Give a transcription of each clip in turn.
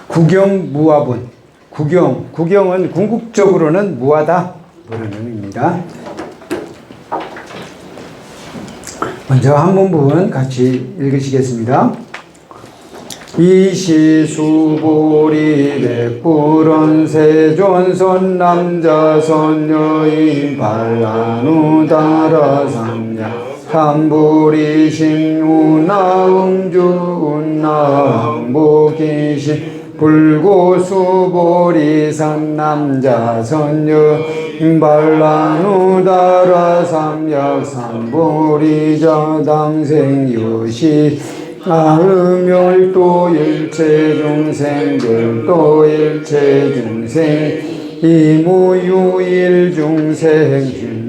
구경무화분. 구경은 궁극적으로는 무하다 그런 의미입니다. 먼저 한문 부분 같이 읽으시겠습니다. 이시수보리 백불원 세존선 남자 선여인 발라누다라 삼야 삼보리 신우나 음주운나 항복이시 불고수보리 삼남자 선여 발라누다라 삼약 삼보리자 당생요시 아음열도 일체중생들도 일체중생 이무유일중생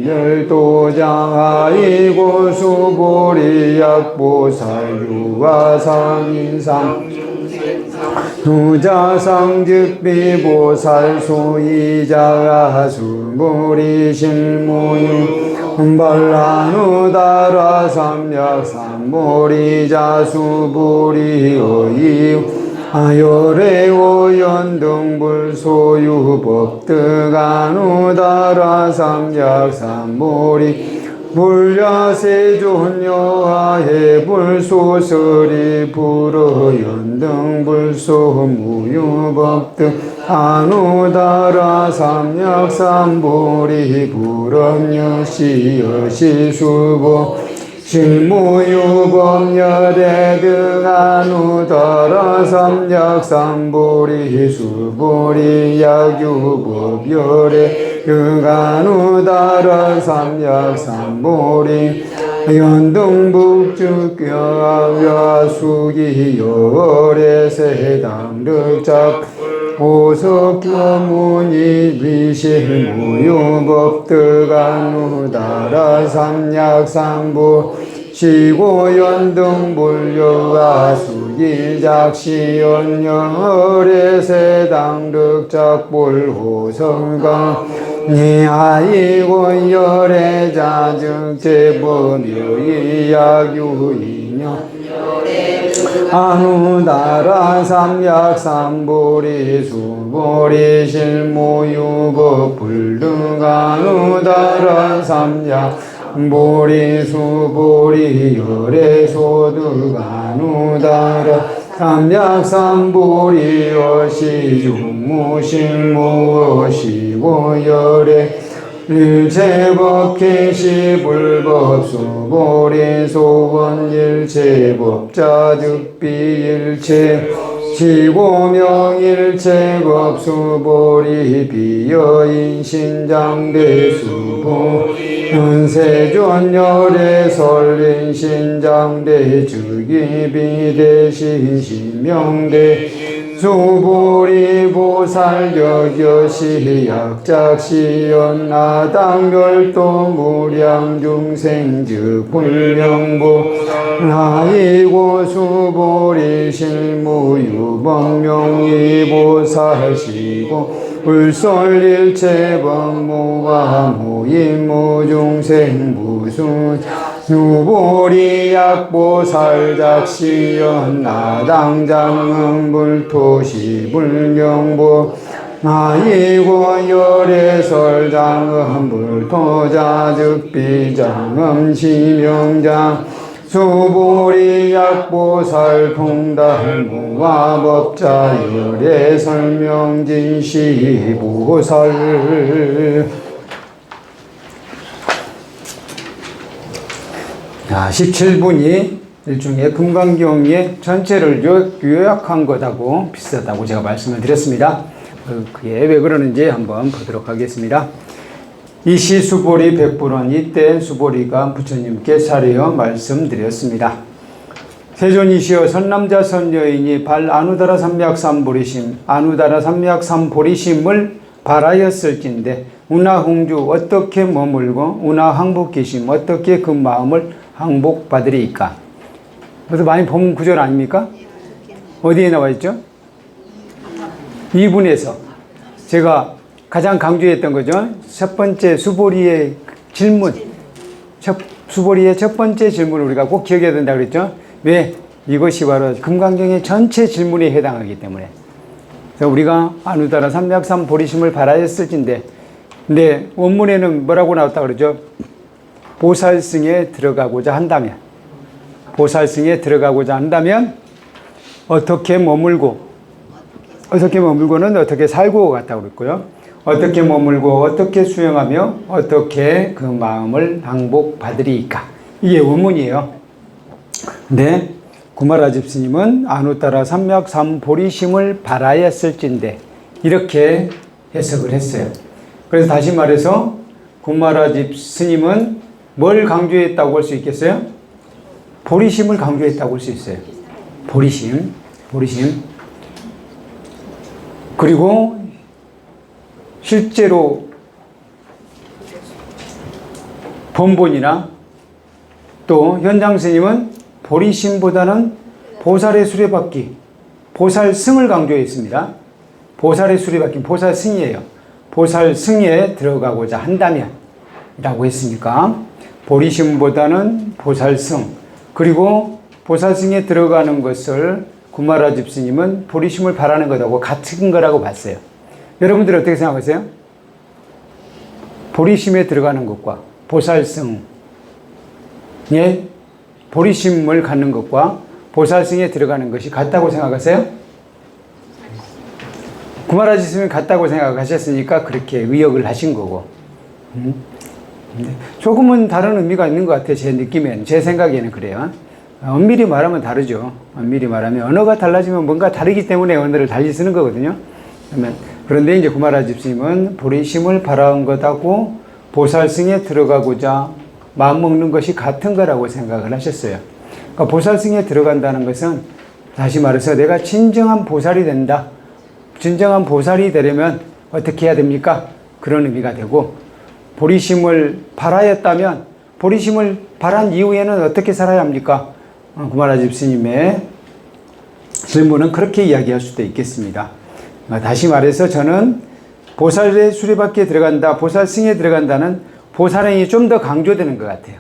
진열도장하이고 수보리약보살유화상인상 누자상즉비보살 소이자수보리실무유 발라누다라 삼약 삼보리자 수보리어이 아요레오연등불소유 법득아누다라 삼약 삼보리 불야세존여하해 불소설이 불어연등불소 무유법득 아누다라 삼약 삼보리 불엄여시여시수보 실무유법여대 등아누다라 삼약 삼보리 수보리 약유법여래 등아누다라 삼약 삼보리 연등북주격야수기여래세당득작 보석교문이 비실무유법득아누다라 삼약 삼보 시고연등불여가수기작시연여래세당득작볼호성강 니아이고 열애자증제법여이약유인여 아누다라 삼약 삼보리 수보리 실무유법 불등아누다라 삼약 보리 수보리 열애소득아누다라 삼약 삼보리 어시중무실무어시고 열애 일체법계시 불법 수보리 소원 일체법자 득비 일체 시고명 일체법 수보리 비여인 신장대 수보 현세존 열애 설린 신장대 즉위비대신 신명대 수보리 보살격여시 약작시연 나당별도 무량중생즉 불명보 나이고 수보리 실무유법명이보살시고 불설일체법무와 무인무중생 무순 수보리 약보살작시연 나당장음불토시 불명보 나이고 열애설장음불토자즉비장음 시명장 수보리 약보살 통달무화법자 열애설명진시보살. 자, 17분이 일종의 금강경의 전체를 요약한 것하고 비슷하다고 제가 말씀을 드렸습니다. 그게 왜 그러는지 한번 보도록 하겠습니다. 이시 수보리 백불원, 이때 수보리가 부처님께 사례어 말씀드렸습니다. 세존이시여 선남자 선여인이 발 아누다라 삼약 삼보리심, 아누다라 삼약 삼보리심을 바라였을진데 운하홍주 어떻게 머물고 운하항복기심 어떻게 그 마음을 항복받으리이까. 그래서 많이 본 구절 아닙니까? 어디에 나와 있죠? 2분에서 제가 가장 강조했던 거죠. 첫 번째 수보리의 질문, 수보리의 첫 번째 질문을 우리가 꼭 기억해야 된다고 그랬죠? 왜? 이것이 바로 금강경의 전체 질문에 해당하기 때문에. 그래서 우리가 아누따라 삼맥삼 보리심을 바라였을진데, 근데 원문에는 뭐라고 나왔다고 그러죠? 보살승에 들어가고자 한다면, 보살승에 들어가고자 한다면, 어떻게 머물고는 어떻게 살고 같다고 그랬고요. 어떻게 머물고 어떻게 수행하며 어떻게 그 마음을 항복받으리이까. 이게 원문이에요. 근데 구마라집 스님은 아누따라 삼맥삼보리심을 바라였을진데 이렇게 해석을 했어요. 그래서 다시 말해서 구마라집 스님은 뭘 강조했다고 할 수 있겠어요? 보리심을 강조했다고 할 수 있어요. 보리심. 그리고 실제로 번본이나 또 현장 스님은 보리심보다는 보살의 수레바퀴, 보살승을 강조했습니다. 보살의 수레바퀴, 보살승이에요. 보살승에 들어가고자 한다면 이라고 했으니까 보리심보다는 보살승, 그리고 보살승에 들어가는 것을 구마라집 스님은 보리심을 바라는 것하고 같은 거라고 봤어요. 여러분들 어떻게 생각하세요? 보리심에 들어가는 것과 보살승, 보리심을 갖는 것과 보살승에 들어가는 것이 같다고 생각하세요? 구마라집 스님은 같다고 생각하셨으니까 그렇게 의역을 하신 거고, 조금은 다른 의미가 있는 것 같아요. 제 느낌에는, 제 생각에는 그래요. 엄밀히 말하면 다르죠. 엄밀히 말하면 언어가 달라지면 뭔가 다르기 때문에 언어를 달리 쓰는 거거든요. 그런데 이제 구마라집 스님은 보리심을 바라온 것하고 보살승에 들어가고자 마음먹는 것이 같은 거라고 생각을 하셨어요. 그러니까 보살승에 들어간다는 것은 다시 말해서 내가 진정한 보살이 된다. 진정한 보살이 되려면 어떻게 해야 됩니까? 그런 의미가 되고, 보리심을 바라였다면 보리심을 바란 이후에는 어떻게 살아야 합니까? 구마라집 스님의 질문은 그렇게 이야기할 수도 있겠습니다. 다시 말해서 저는 보살의 수레바퀴에 들어간다, 보살승에 들어간다는 보살행이 좀 더 강조되는 것 같아요.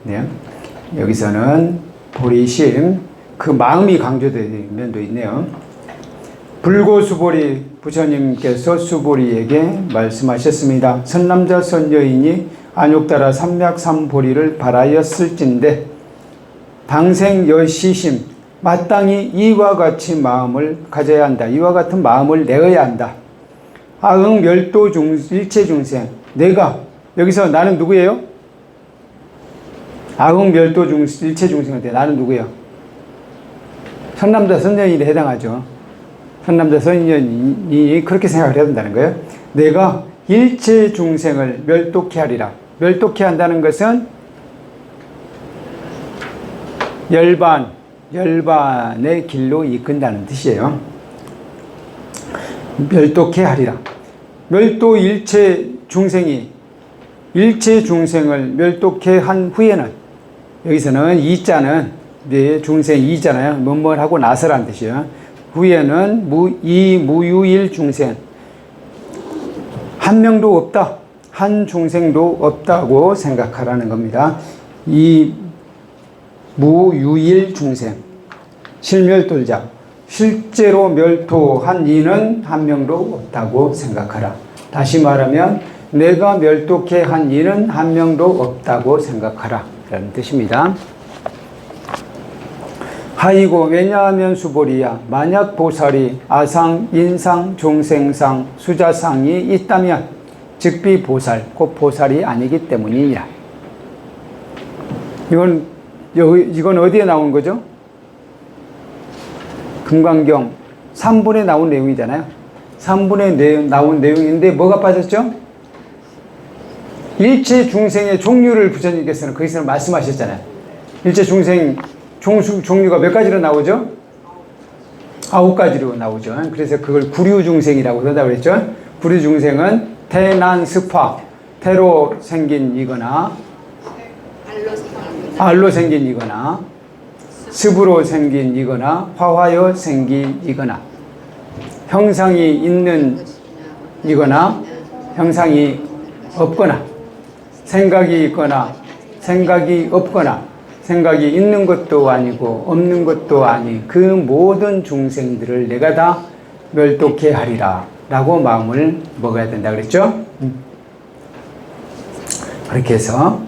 네. 여기서는 보리심, 그 마음이 강조되는 면도 있네요. 불고수보리 부처님께서 수보리에게 말씀하셨습니다. 선남자 선여인이 안욕따라 삼맥삼보리를 바라였을진데 당생 여시심, 마땅히 이와 같이 마음을 가져야 한다. 이와 같은 마음을 내어야 한다. 아응 멸도 일체 중생, 내가, 여기서 나는 누구예요? 아응 멸도 일체 중생한테 나는 누구예요? 선남자 선녀인에 해당하죠. 선남자 선녀인이 그렇게 생각을 해야 된다는 거예요. 내가 일체 중생을 멸독해 하리라. 멸독해 한다는 것은 열반의 길로 이끈다는 뜻이에요. 멸독해 하리라. 멸도 일체 중생이 일체 중생을 멸독해 한 후에는, 여기서는 이자는 중생 이잖아요. 뭐뭐 하고 나서라는 뜻이에요. 후에는 무유일 중생, 한 명도 없다, 한 중생도 없다고 생각하라는 겁니다. 이 무유일 중생, 실멸돌자, 실제로 멸도한 이는 한 명도 없다고 생각하라. 다시 말하면 내가 멸독해 한 이는 한 명도 없다고 생각하라 라는 뜻입니다. 하이고 왜냐하면 수보리야, 만약 보살이 아상, 인상, 중생상, 수자상이 있다면 즉비 보살, 곧 보살이 아니기 때문이야. 이건 어디에 나온 거죠? 금강경 3분에 나온 내용이잖아요. 3분에 나온 내용인데 뭐가 빠졌죠? 일체 중생의 종류를 부처님께서는 거기서 말씀하셨잖아요. 일체 중생 종류가 몇 가지로 나오죠? 9가지로 나오죠. 그래서 그걸 구류중생이라고 한다고 그랬죠. 구류중생은 태난 습화, 태로 생긴 이거나 알로 생긴 이거나 습으로 생긴 이거나 화화여 생긴 이거나 형상이 있는 이거나 형상이 없거나 생각이 있거나 생각이 없거나 생각이 있는 것도 아니고 없는 것도 아닌 그 모든 중생들을 내가 다 멸독해 하리라 라고 마음을 먹어야 된다 그랬죠? 그렇게 해서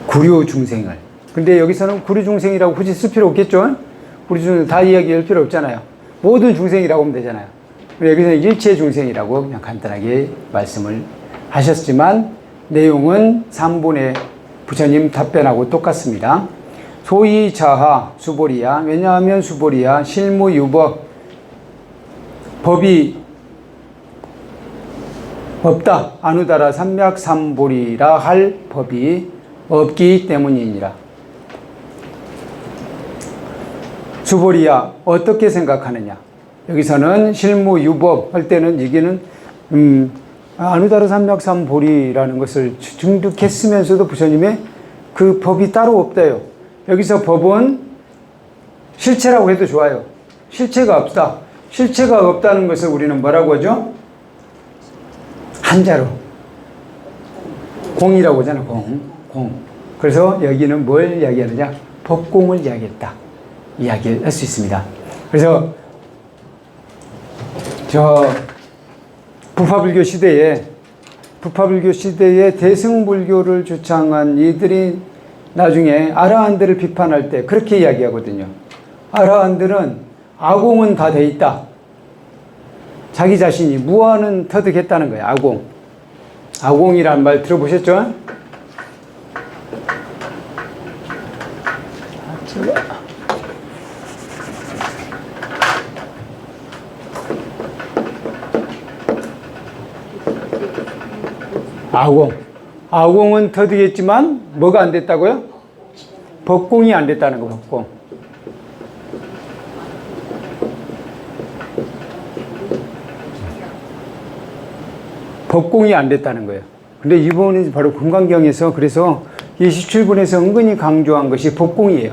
구류 중생을, 근데 여기서는 구류 중생이라고 굳이 쓸 필요 없겠죠? 구류 중생 다 이야기할 필요 없잖아요. 모든 중생이라고 하면 되잖아요. 여기서는 일체 중생이라고 그냥 간단하게 말씀을 하셨지만 내용은 3분의 부처님 답변하고 똑같습니다. 소위 자하 수보리야. 왜냐하면 수보리야 실무유법 법이 없다. 아누다라 삼맥삼보리라 할 법이 없기 때문이니라. 수보리야 어떻게 생각하느냐. 여기서는 실무유법 할 때는 이게는 아누다라 삼맥삼보리라는 것을 증득했으면서도 부처님의 그 법이 따로 없대요. 여기서 법은 실체라고 해도 좋아요. 실체가 없다. 실체가 없다는 것을 우리는 뭐라고 하죠? 한자로 공이라고 하잖아. 공. 그래서 여기는 뭘 이야기하느냐? 법공을 이야기했다. 이야기할 수 있습니다. 그래서 부파불교 시대에 대승불교를 주창한 이들이 나중에 아라한들을 비판할 때 그렇게 이야기하거든요. 아라한들은 아공은 다 돼 있다. 자기 자신이 무아는 터득했다는 거예요. 아공이라는 말 들어보셨죠? 아공은 터득했지만 뭐가 안 됐다고요? 법공이 안 됐다는 거. 법공이 안 됐다는 거예요. 근데 이번에 바로 금강경에서 그래서 27분에서 은근히 강조한 것이 법공이에요.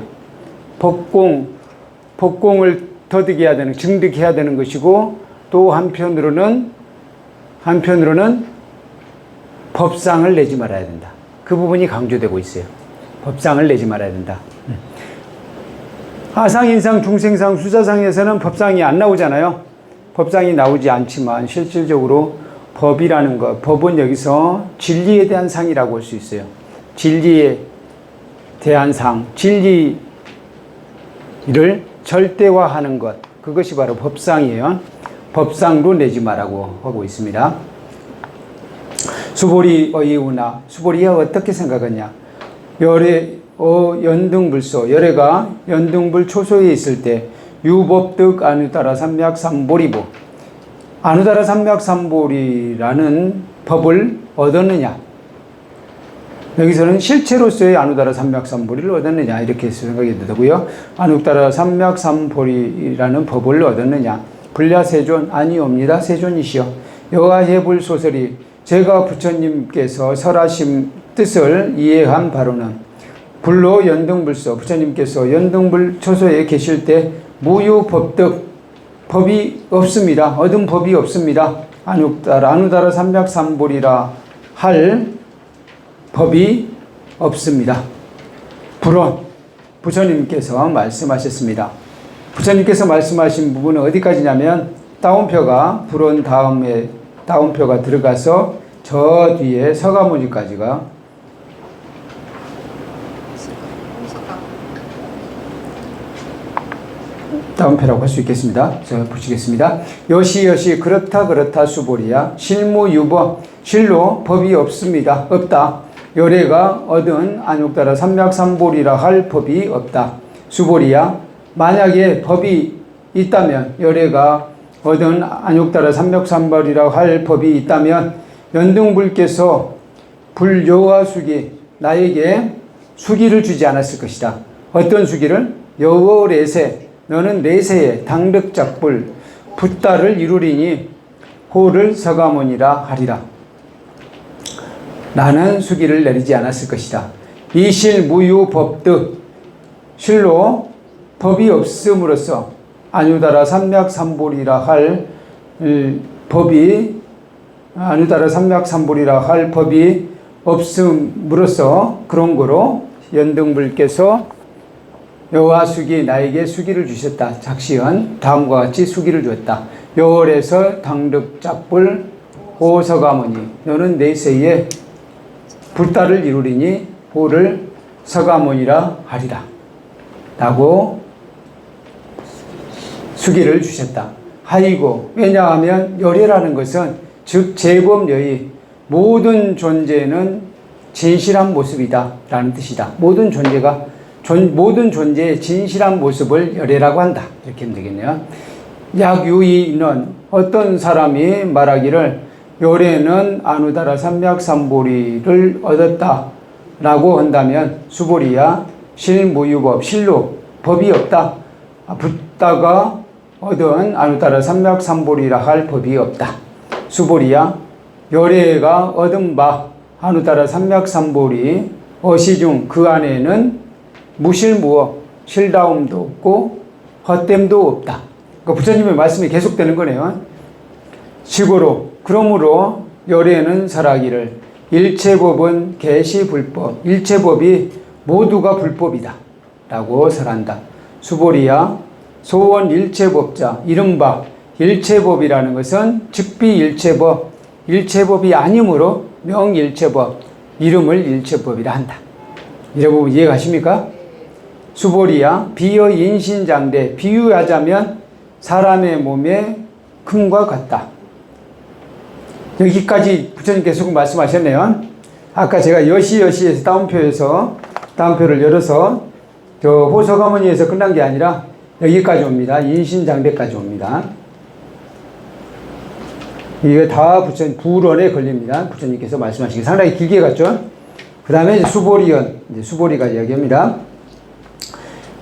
법공을 터득해야 되는, 증득해야 되는 것이고, 또 한편으로는 법상을 내지 말아야 된다. 그 부분이 강조되고 있어요. 법상을 내지 말아야 된다. 아상, 인상, 중생상, 수자상에서는 법상이 안 나오잖아요. 법상이 나오지 않지만 실질적으로 법이라는 것, 법은 여기서 진리에 대한 상이라고 할 수 있어요. 진리에 대한 상, 진리를 절대화하는 것, 그것이 바로 법상이에요. 법상로 내지 말라고 하고 있습니다. 수보리어이우나, 수보리야 어떻게 생각하냐? 연등불소, 열애가 연등불 초소에 있을 때 유법득 아누다라 삼맥삼보리보, 아누다라 삼맥삼보리라는 법을 얻었느냐? 여기서는 실체로서의 아누다라 삼맥삼보리를 얻었느냐? 이렇게 생각이 되고요. 아누다라 삼맥삼보리라는 법을 얻었느냐? 불야세존 아니옵니다. 세존이시여. 여하해불 소설이 제가 부처님께서 설하신 뜻을 이해한 바로는 불로 연등불소, 부처님께서 연등불 초소에 계실 때 무유법득, 법이 없습니다. 얻은 법이 없습니다. 아누다라 삼맥삼보리라 할 법이 없습니다. 불원, 부처님께서 말씀하셨습니다. 부처님께서 말씀하신 부분은 어디까지냐면 따옴표가 불원 다음에 따옴표가 들어가서 저 뒤에 서가모니까지가 따옴표라고 할 수 있겠습니다. 제가 보시겠습니다. 여시 그렇다 수보리야 실무유법, 실로 법이 없습니다. 없다. 열애가 얻은 아누다라 삼맥삼보리라 할 법이 없다. 수보리야 만약에 법이 있다면, 열애가 얻은 아누다라 삼맥삼보리라 할 법이 있다면 연등불께서 불여와수기, 나에게 수기를 주지 않았을 것이다. 어떤 수기를? 여워레세, 너는 레세에 당득작불 붓다를 이루리니 호를 서가모니라 하리라. 나는 수기를 내리지 않았을 것이다. 이실 무유법득, 실로 법이 없음으로써 아누다라 삼맥삼보리라 할 법이, 아누다라 삼맥삼보리라 할 법이 없음으로써 그런 거로 연등불께서 여호와 수기 나에게 수기를 주셨다. 작시연 다음과 같이 수기를 주었다. 여월에서 당득작불 오서가모니 너는 내 세에 불달을 이루리니 호를 서가모니라 하리라 라고 수기를 주셨다. 하이고 왜냐하면 열애라는 것은 즉 제법여의 모든 존재는 진실한 모습이다 라는 뜻이다. 모든 존재의 진실한 모습을 열애라고 한다. 이렇게 하면 되겠네요. 약유이는 어떤 사람이 말하기를 열애는 아누다라 삼맥삼보리를 얻었다 라고 한다면 수보리야 실무유법 실로 법이 없다. 붓다가 얻은 아누다라 삼맥삼보리라 할 법이 없다. 수보리야 열애가 얻은 바 아누다라 삼맥삼보리 어시중 그 안에는 무실무어 실다움도 없고 헛됨도 없다. 그러니까 부처님의 말씀이 계속되는 거네요. 지고로 그러므로 열애는 설하기를 일체법은 개시불법 일체법이 모두가 불법이다 라고 설한다. 수보리야 소원 일체법자 이른바 일체법이라는 것은 즉비일체법 일체법이 아니므로 명일체법 이름을 일체법이라 한다. 여러분 이해가십니까? 수보리야 비여 인신장대 비유하자면 사람의 몸의 큼과 같다. 여기까지 부처님께서 말씀하셨네요. 아까 제가 여시에서 따옴표를 열어서 저 호서가모니에서 끝난 게 아니라 여기까지 옵니다. 인신장대까지 옵니다. 이게 다 부론에 걸립니다. 부처님께서 말씀하시기 상당히 길게 갔죠. 그 다음에 수보리가 이야기합니다.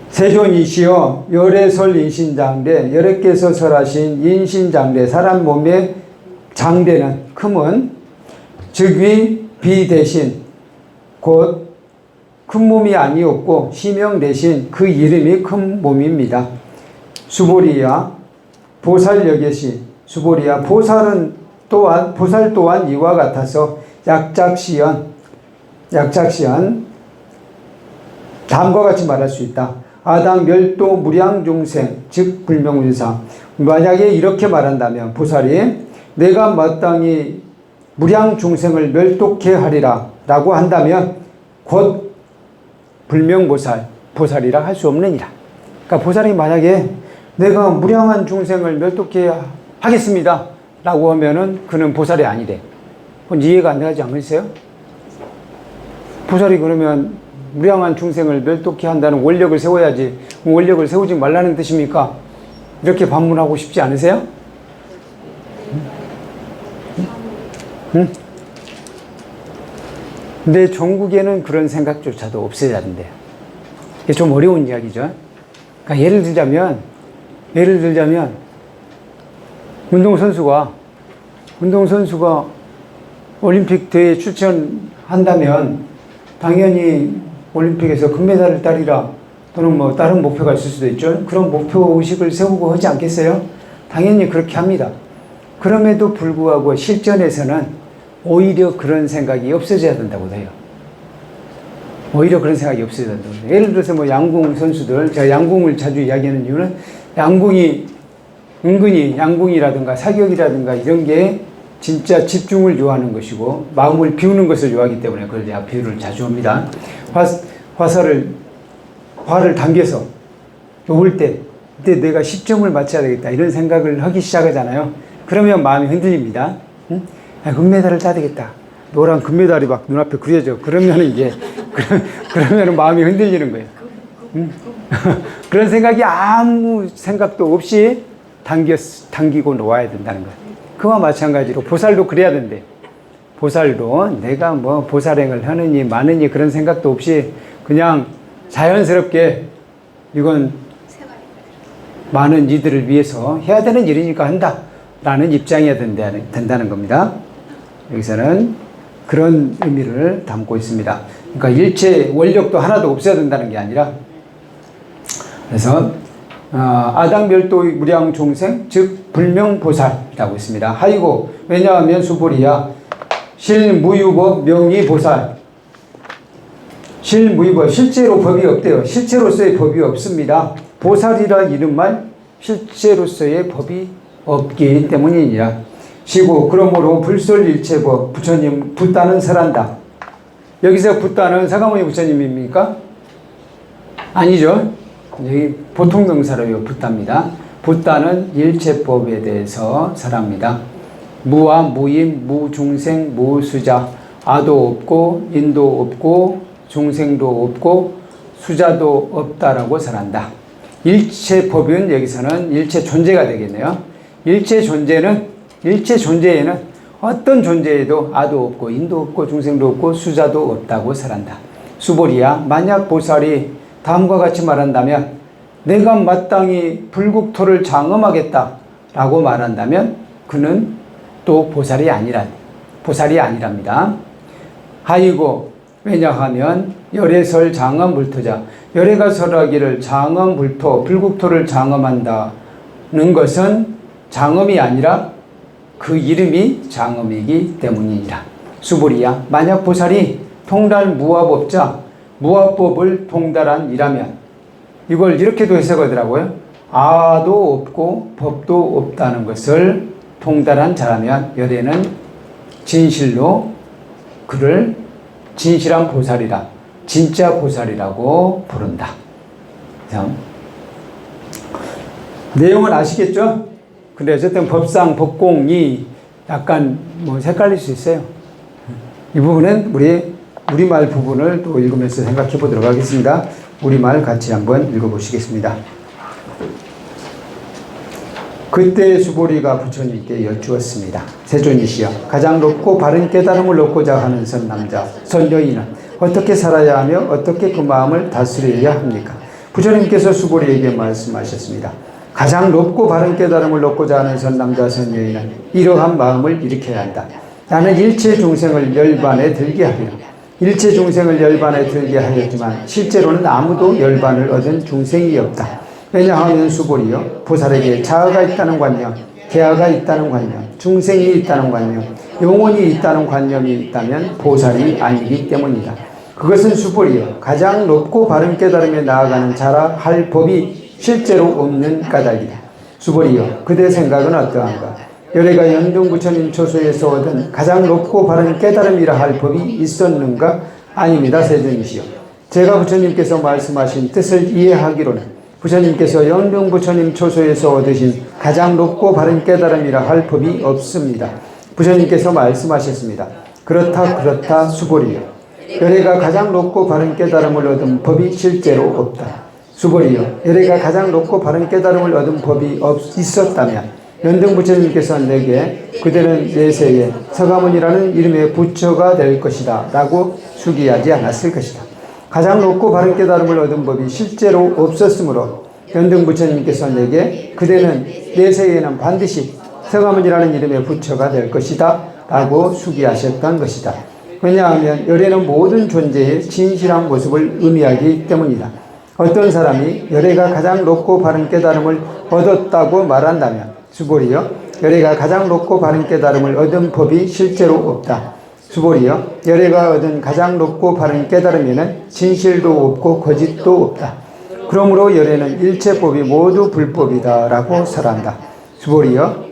세존이시여 열애설 인신장대 여러께서 설하신 인신장대 사람 몸의 장대는 큼은 즉위 비 대신 곧 큰 몸이 아니었고 시명 대신 그 이름이 큰 몸입니다. 수보리야 보살 여계시 수보리야 보살 또한 이와 같아서 약작시연 다음과 같이 말할 수 있다. 아당 멸도 무량중생 즉 불명운상 만약에 이렇게 말한다면 보살이 내가 마땅히 무량중생을 멸독해 하리라 라고 한다면 곧 보살이라 할 수 없느니라. 그러니까 보살이 만약에 내가 무량한 중생을 멸독해 하겠습니다 라고 하면은 그는 보살이 아니래. 이해가 안 되지 않으세요? 보살이 그러면 무량한 중생을 멸독해 한다는 원력을 세워야지 원력을 세우지 말라는 뜻입니까? 이렇게 반문하고 싶지 않으세요? 응? 근데 종국에는 그런 생각조차도 없어야 된대요. 이게 좀 어려운 이야기죠. 그러니까 예를 들자면 운동선수가 올림픽 대회에 출전한다면 당연히 올림픽에서 금메달을 따리라 또는 뭐 다른 목표가 있을 수도 있죠. 그런 목표 의식을 세우고 하지 않겠어요? 당연히 그렇게 합니다. 그럼에도 불구하고 실전에서는 오히려 그런 생각이 없어져야 된다고 해요. 오히려 그런 생각이 없어져야 된다고 해요. 예를 들어서 뭐 양궁 선수들, 제가 양궁을 자주 이야기하는 이유는 양궁이라든가 사격이라든가 이런 게 진짜 집중을 요하는 것이고 마음을 비우는 것을 요하기 때문에 그걸 제가 비유를 자주 합니다. 활을 당겨서 놓을 때 그때 내가 10점을 맞춰야 되겠다 이런 생각을 하기 시작하잖아요. 그러면 마음이 흔들립니다. 응? 금메달을 따야 되겠다. 노란 금메달이 막 눈앞에 그려져. 그러면은 그러면은 마음이 흔들리는 거예요. 응? 그런 생각이 아무 생각도 없이 당기고 놓아야 된다는 거예요. 그와 마찬가지로 보살도 그래야 된대. 보살도 내가 뭐 보살행을 하느니 마느니 그런 생각도 없이 그냥 자연스럽게 이건 많은 이들을 위해서 해야 되는 일이니까 한다 라는 입장이어야 된다는 겁니다. 여기서는 그런 의미를 담고 있습니다. 그러니까 일체 원력도 하나도 없어야 된다는 게 아니라 그래서 아당멸도 무량중생 즉 불명보살이라고 있습니다. 하이고 왜냐하면 수보리야 실무유법 명의보살. 실무유법, 실제로 법이 없대요. 실체로서의 법이 없습니다. 보살이라 이름만 실제로서의 법이 없기 때문이니라. 시고 그러므로 불설일체법 부처님 붓다는 설한다. 여기서 붓다는 사가모니 부처님입니까? 아니죠. 여기 보통 명사로요. 붓다입니다. 붓다는 일체법에 대해서 설합니다. 무아, 무임, 무중생, 무수자. 아도 없고 인도 없고 중생도 없고 수자도 없다라고 설한다. 일체법은 여기서는 일체 존재가 되겠네요. 일체 존재에는 어떤 존재에도 아도 없고 인도 없고 중생도 없고 수자도 없다고 설한다. 수보리야, 만약 보살이 다음과 같이 말한다면 내가 마땅히 불국토를 장엄하겠다라고 말한다면 그는 또 보살이 아니랍니다. 하이고 왜냐하면 열애설 장엄불토자, 열애가 설하기를 장엄불토, 불국토를 장엄한다는 것은 장엄이 아니라 그 이름이 장엄이기 때문이니라. 수보리야, 만약 보살이 통달 무아법자, 무아법을 통달한 이라면, 이걸 이렇게도 해석하더라고요. 아도 없고 법도 없다는 것을 통달한 자라면 열애는 진실로 그를 진실한 보살이라, 진짜 보살이라고 부른다. 내용은 아시겠죠? 근데 어쨌든 법상, 법공이 약간 헷갈릴 수 있어요. 이 부분은 우리말 부분을 또 읽으면서 생각해 보도록 하겠습니다. 우리말 같이 한번 읽어보시겠습니다. 그때 수보리가 부처님께 여쭈었습니다. 세존이시여, 가장 높고 바른 깨달음을 얻고자 하는 선남자, 선여인은 어떻게 살아야 하며 어떻게 그 마음을 다스려야 합니까? 부처님께서 수보리에게 말씀하셨습니다. 가장 높고 바른 깨달음을 얻고자 하는 선남자, 선여인은 이러한 마음을 일으켜야 한다. 나는 일체 중생을 열반에 들게 하리라. 일체 중생을 열반에 들게 하였지만 실제로는 아무도 열반을 얻은 중생이 없다. 왜냐하면 수보리여, 보살에게 자아가 있다는 관념, 개아가 있다는 관념, 중생이 있다는 관념, 영혼이 있다는 관념이 있다면 보살이 아니기 때문이다. 그것은 수보리여, 가장 높고 바른 깨달음에 나아가는 자라 할 법이 실제로 없는 까닭이다. 수보리여, 그대 생각은 어떠한가? 열애가 연등 부처님 초소에서 얻은 가장 높고 바른 깨달음이라 할 법이 있었는가? 아닙니다. 세존이시여, 제가 부처님께서 말씀하신 뜻을 이해하기로는 부처님께서 연등 부처님 초소에서 얻으신 가장 높고 바른 깨달음이라 할 법이 없습니다. 부처님께서 말씀하셨습니다. 그렇다 수보리여, 열애가 가장 높고 바른 깨달음을 얻은 법이 실제로 없다. 수보리여, 열애가 가장 높고 바른 깨달음을 얻은 법이 있었다면 연등 부처님께서 내게 그대는 내세에 서가모니라는 이름의 부처가 될 것이다 라고 수기하지 않았을 것이다. 가장 높고 바른 깨달음을 얻은 법이 실제로 없었으므로 연등 부처님께서 내게 그대는 내세에는 반드시 서가모니라는 이름의 부처가 될 것이다 라고 수기하셨던 것이다. 왜냐하면 열애는 모든 존재의 진실한 모습을 의미하기 때문이다. 어떤 사람이 열애가 가장 높고 바른 깨달음을 얻었다고 말한다면 수보리여, 열애가 가장 높고 바른 깨달음을 얻은 법이 실제로 없다. 수보리여, 열애가 얻은 가장 높고 바른 깨달음에는 진실도 없고 거짓도 없다. 그러므로 열애는 일체법이 모두 불법이다 라고 설한다. 수보리여,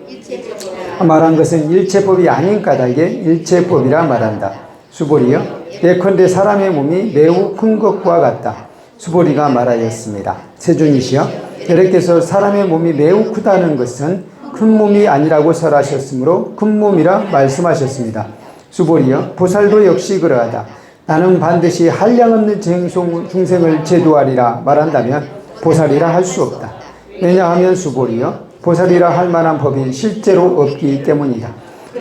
말한 것은 일체법이 아닌 까닭에 일체법이라 말한다. 수보리여, 예컨대 사람의 몸이 매우 큰 것과 같다. 수보리가 말하였습니다. 세존이시여, 열애께서 사람의 몸이 매우 크다는 것은 큰 몸이 아니라고 설하셨으므로 큰 몸이라 말씀하셨습니다. 수보리여, 보살도 역시 그러하다. 나는 반드시 한량없는 중생을 제도하리라 말한다면 보살이라 할 수 없다. 왜냐하면 수보리여, 보살이라 할 만한 법이 실제로 없기 때문이다.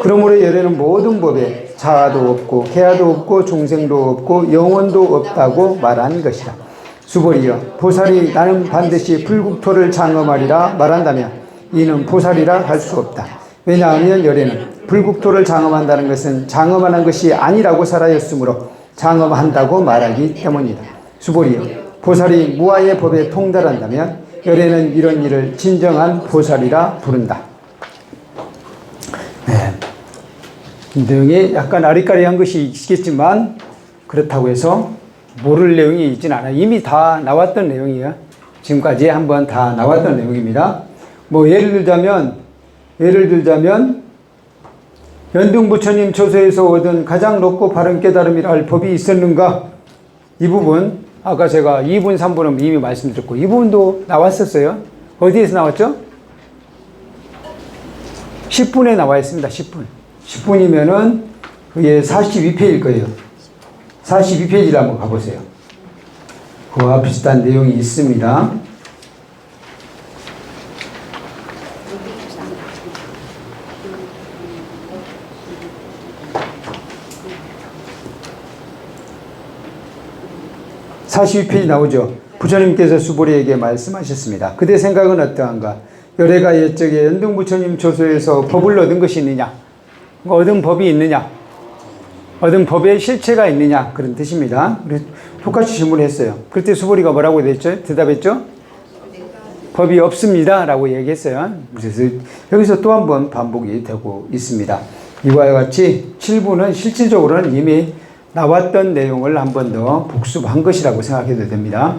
그러므로 열애는 모든 법에 자아도 없고 개아도 없고 중생도 없고 영혼도 없다고 말한 것이다. 수보리여, 보살이 나는 반드시 불국토를 장엄하리라 말한다면 이는 보살이라 할 수 없다. 왜냐하면 열애는 불국토를 장엄한다는 것은 장엄한 것이 아니라고 설하였으므로 장엄한다고 말하기 때문이다. 수보리여, 보살이 무아의 법에 통달한다면 열애는 이런 일을 진정한 보살이라 부른다. 네. 내용이 약간 아리까리한 것이 있겠지만 그렇다고 해서 모를 내용이 있진 않아요. 이미 다 나왔던 내용이에요. 지금까지 한번 다 나왔던 내용입니다. 뭐 예를 들자면 연등부처님 초서에서 얻은 가장 높고 바른 깨달음이라 할 법이 있었는가? 이 부분 아까 제가 2분 3분은 이미 말씀드렸고 이 부분도 나왔었어요. 어디에서 나왔죠? 10분에 나와 있습니다. 10분. 10분이면은 그게 42페이지일 거예요. 42페이지를 한번 가보세요. 그와 비슷한 내용이 있습니다. (42페이지) 나오죠. 부처님께서 수보리에게 말씀하셨습니다. 그대 생각은 어떠한가? 열애가 옛적에 연등부처님 조서에서 법을 얻은 것이 있느냐? 얻은 법이 있느냐? 얻은 법의 실체가 있느냐? 그런 뜻입니다. 그래서 똑같이 질문을 했어요. 그때 수보리가 뭐라고 대답했죠? 법이 없습니다. 라고 얘기했어요. 그래서 여기서 또 한 번 반복이 되고 있습니다. 이와 같이 7부는 실질적으로는 이미 나왔던 내용을 한 번 더 복습한 것이라고 생각해도 됩니다.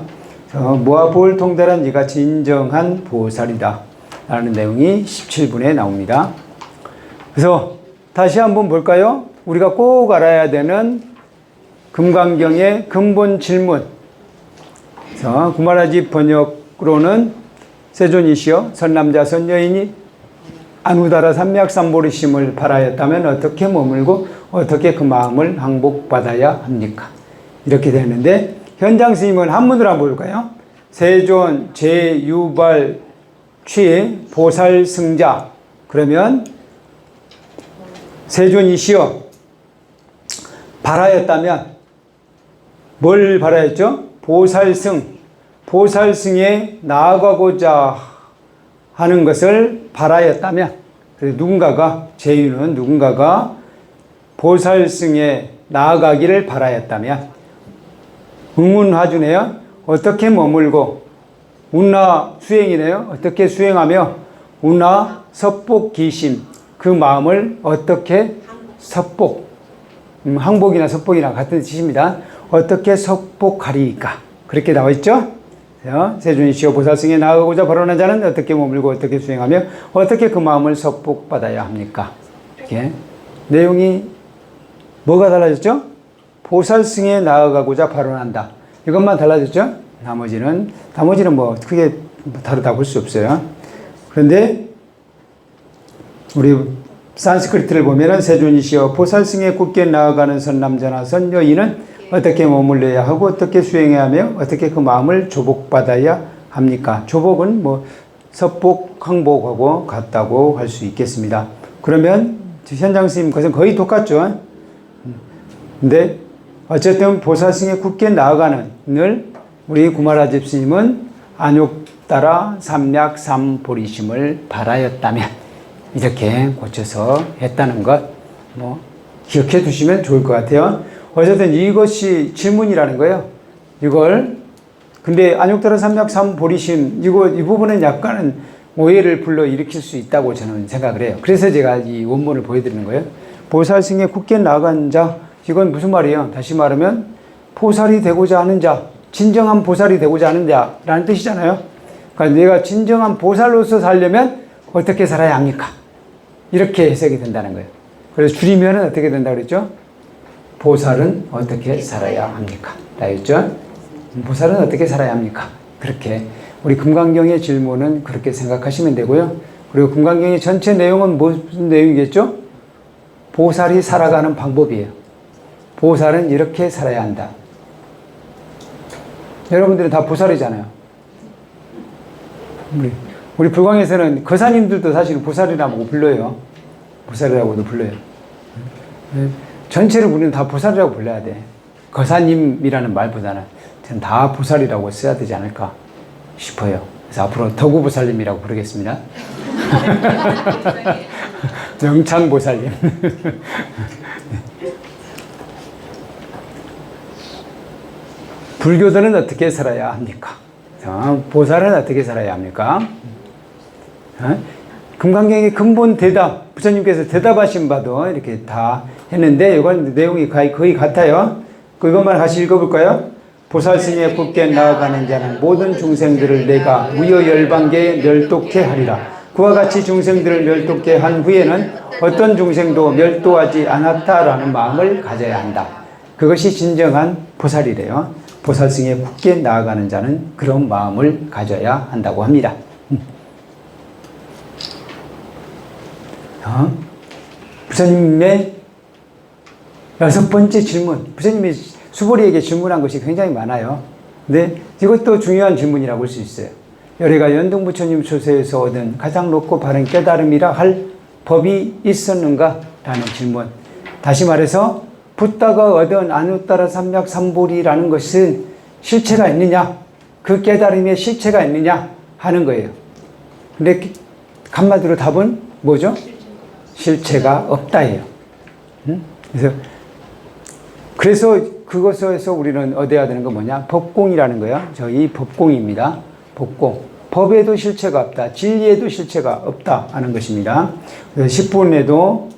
무아보를 통달한 이가 진정한 보살이다 라는 내용이 17분에 나옵니다. 그래서 다시 한번 볼까요? 우리가 꼭 알아야 되는 금강경의 근본 질문. 구마라지 번역으로는 세존이시여 선남자 선여인이 아누다라 삼맥삼보리심을 바라였다면 어떻게 머물고 어떻게 그 마음을 항복받아야 합니까? 이렇게 되는데 현장 스님은 한문으로 한번 볼까요? 세존 제유발 취 보살승자. 그러면 세존이시여 바라였다면 뭘 바라였죠? 보살승에 나아가고자 하는 것을 바라였다면, 누군가가, 제유는 누군가가 보살승에 나아가기를 바라였다면, 응운화주네요. 어떻게 머물고, 운나 수행이네요. 어떻게 수행하며, 운나 섭복기심, 그 마음을 어떻게 섭복, 항복이나 섭복이나 같은 뜻입니다. 어떻게 섭복하리까? 그렇게 나와 있죠? 세존이시여 보살승에 나아가고자 발언한 자는 어떻게 머물고 어떻게 수행하며 어떻게 그 마음을 섭복받아야 합니까? 이렇게 내용이 뭐가 달라졌죠? 보살승에 나아가고자 발언한다. 이것만 달라졌죠? 나머지는 뭐 크게 다르다고 볼 수 없어요. 그런데 우리 산스크리트를 보면은 세존이시여 보살승에 굳게 나아가는 선남자나 선여인은 어떻게 머물러야 하고 어떻게 수행해야 하며 어떻게 그 마음을 조복받아야 합니까? 조복은 뭐 섭복, 항복하고 같다고 할 수 있겠습니다. 그러면 현장 스님 것은 거의 똑같죠. 근데 어쨌든 보살승에 굳게 나아가는 늘 우리 구마라집 스님은 안욕따라 삼략삼보리심을 바라였다면 이렇게 고쳐서 했다는 것 뭐 기억해 두시면 좋을 것 같아요. 어쨌든 이것이 질문이라는 거예요. 이걸 근데 안욕따라 삼략삼보리심 이 부분은 약간은 오해를 불러일으킬 수 있다고 저는 생각을 해요. 그래서 제가 이 원문을 보여드리는 거예요. 보살승에 굳게 나아간 자, 이건 무슨 말이에요? 다시 말하면 보살이 되고자 하는 자, 진정한 보살이 되고자 하는 자라는 뜻이잖아요. 그러니까 내가 진정한 보살로서 살려면 어떻게 살아야 합니까? 이렇게 해석이 된다는 거예요. 그래서 줄이면 어떻게 된다고 그랬죠? 보살은 어떻게 살아야 합니까? 라였죠? 보살은 어떻게 살아야 합니까? 그렇게 우리 금강경의 질문은 그렇게 생각하시면 되고요. 그리고 금강경의 전체 내용은 무슨 내용이겠죠? 보살이 살아가는 방법이에요. 보살은 이렇게 살아야 한다. 여러분들은 다 보살이잖아요. 우리 불광에서는 거사님들도 사실은 보살이라고 불러요. 보살이라고도 불러요. 전체를 우리는 다 보살이라고 불러야 돼. 거사님이라는 말보다는 저는 다 보살이라고 써야 되지 않을까 싶어요. 그래서 앞으로 덕우보살님이라고 부르겠습니다. 명창보살님. 불교도는 어떻게 살아야 합니까? 보살은 어떻게 살아야 합니까? 금강경의 근본 대답, 부처님께서 대답하신 바도 이렇게 다 했는데, 이건 내용이 거의 같아요. 그것만 같이 읽어볼까요? 보살스님의 굳게 나아가는 자는 모든 중생들을 내가 무여열반계에 멸독케 하리라. 그와 같이 중생들을 멸독케 한 후에는 어떤 중생도 멸도하지 않았다라는 마음을 가져야 한다. 그것이 진정한 보살이래요. 보살승에 굳게 나아가는 자는 그런 마음을 가져야 한다고 합니다. 부처님의 6번째 질문, 부처님이 수보리에게 질문한 것이 굉장히 많아요. 근데 이것도 중요한 질문이라고 볼 수 있어요. 열애가 연등부처님 초세에서 얻은 가장 높고 바른 깨달음이라 할 법이 있었는가? 라는 질문. 다시 말해서 붓다가 얻은 아누따라 삼맥삼보리라는 것은 실체가 있느냐? 그 깨달음에 실체가 있느냐? 하는 거예요. 근데 한마디로 답은 뭐죠? 실체가 없다예요. 그래서 그것에서 우리는 얻어야 되는 건 뭐냐? 법공이라는 거야. 저희 법공입니다. 법공. 법에도 실체가 없다. 진리에도 실체가 없다 하는 것입니다. 10분에도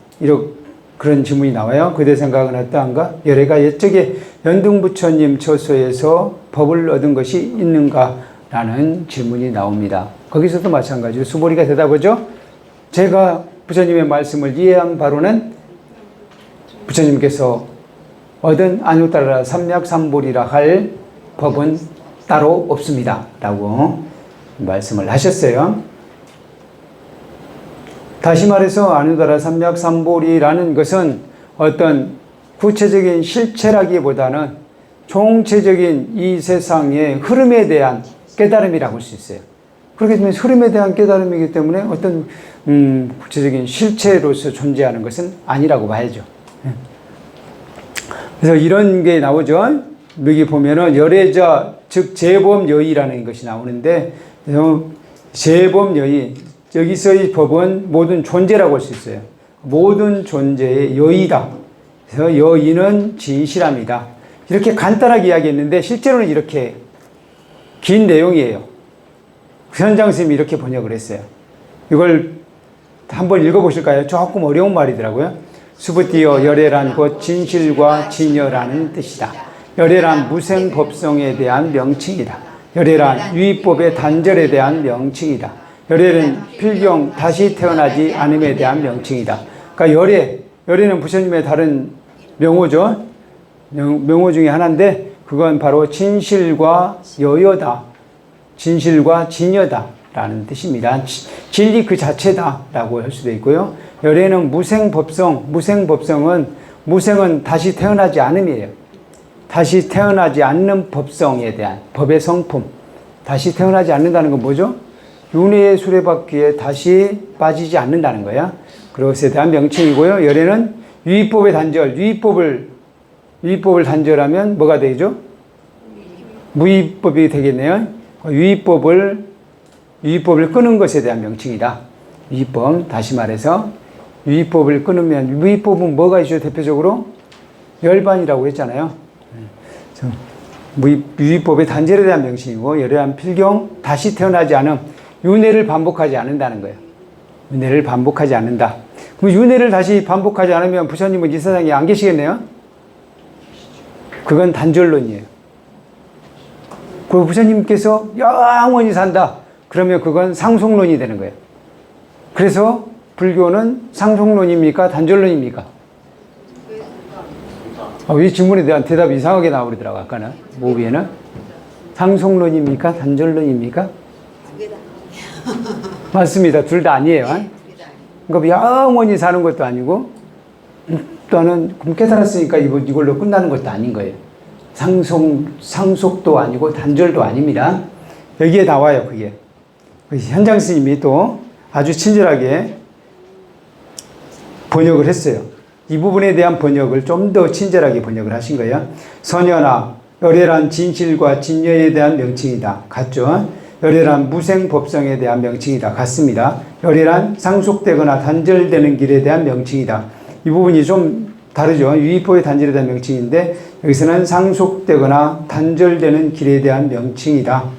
그런 질문이 나와요. 그대 생각은 어떠한가? 열애가 옛적에 연등부처님 처소에서 법을 얻은 것이 있는가? 라는 질문이 나옵니다. 거기서도 마찬가지로 수보리가 대답하죠. 제가 부처님의 말씀을 이해한 바로는 부처님께서 얻은 아누따라 삼맥삼보리라 할 법은 따로 없습니다. 라고 말씀을 하셨어요. 다시 말해서 아누따라 삼맥삼보리라는 것은 어떤 구체적인 실체라기보다는 총체적인 이 세상의 흐름에 대한 깨달음이라고 할 수 있어요. 그렇기 때문에 흐름에 대한 깨달음이기 때문에 어떤 구체적인 실체로서 존재하는 것은 아니라고 봐야죠. 그래서 이런 게 나오죠. 여기 보면은 열애자, 즉 재범여의라는 것이 나오는데, 재범여의, 여기서의 법은 모든 존재라고 할 수 있어요. 모든 존재의 여의다. 그래서 여의는 진실함이다. 이렇게 간단하게 이야기했는데 실제로는 이렇게 긴 내용이에요. 현장 스님이 이렇게 번역을 했어요. 이걸 한번 읽어보실까요? 조금 어려운 말이더라고요. 수부띠어 열애란 곧 진실과 진여라는 뜻이다. 열애란 무생법성에 대한 명칭이다. 열애란 유의법의 단절에 대한 명칭이다. 열애는 필경 다시 태어나지 않음에 대한 명칭이다. 그러니까 열애는 부처님의 다른 명호죠. 명호 중에 하나인데 그건 바로 진실과 여여다. 진실과 진여다 라는 뜻입니다. 진리 그 자체다 라고 할 수도 있고요. 열애는 무생법성, 무생은 다시 태어나지 않음이에요. 다시 태어나지 않는 법성에 대한 법의 성품. 다시 태어나지 않는다는 건 뭐죠? 윤회의 수레바퀴에 다시 빠지지 않는다는 거야. 그것에 대한 명칭이고요. 열애는 유의법의 단절, 유의법을 단절하면 뭐가 되죠? 무의법이 되겠네요. 유의법을 끄는 것에 대한 명칭이다. 유의법, 다시 말해서 유의법을 끊으면, 유의법은 뭐가 있죠? 대표적으로 열반이라고 했잖아요. 유의법의 단절에 대한 명칭이고, 열애한 필경, 다시 태어나지 않음, 윤회를 반복하지 않는다는 거예요. 윤회를 반복하지 않는다. 그럼 윤회를 다시 반복하지 않으면 부처님은 이 세상에 안 계시겠네요? 그건 단절론이에요. 그리고 부처님께서 영원히 산다. 그러면 그건 상속론이 되는 거예요. 그래서 불교는 상속론입니까? 단절론입니까? 이 질문에 대한 대답이 이상하게 나오더라고, 아까는. 모비에는. 상속론입니까? 단절론입니까? 맞습니다. 둘 다 아니에요. 그러니까 영원히 사는 것도 아니고, 또는 깨달았으니까 이걸로 끝나는 것도 아닌 거예요. 상속도 아니고 단절도 아닙니다. 여기에 나와요, 그게. 현장 스님이 또 아주 친절하게 번역을 했어요. 이 부분에 대한 번역을 좀 더 친절하게 번역을 하신 거예요. 선연아, 열애란 진실과 진여에 대한 명칭이다. 같죠? 열애란 무생법성에 대한 명칭이다. 같습니다. 열애란 상속되거나 단절되는 길에 대한 명칭이다. 이 부분이 좀 다르죠. 유의법의 단절에 대한 명칭인데 여기서는 상속되거나 단절되는 길에 대한 명칭이다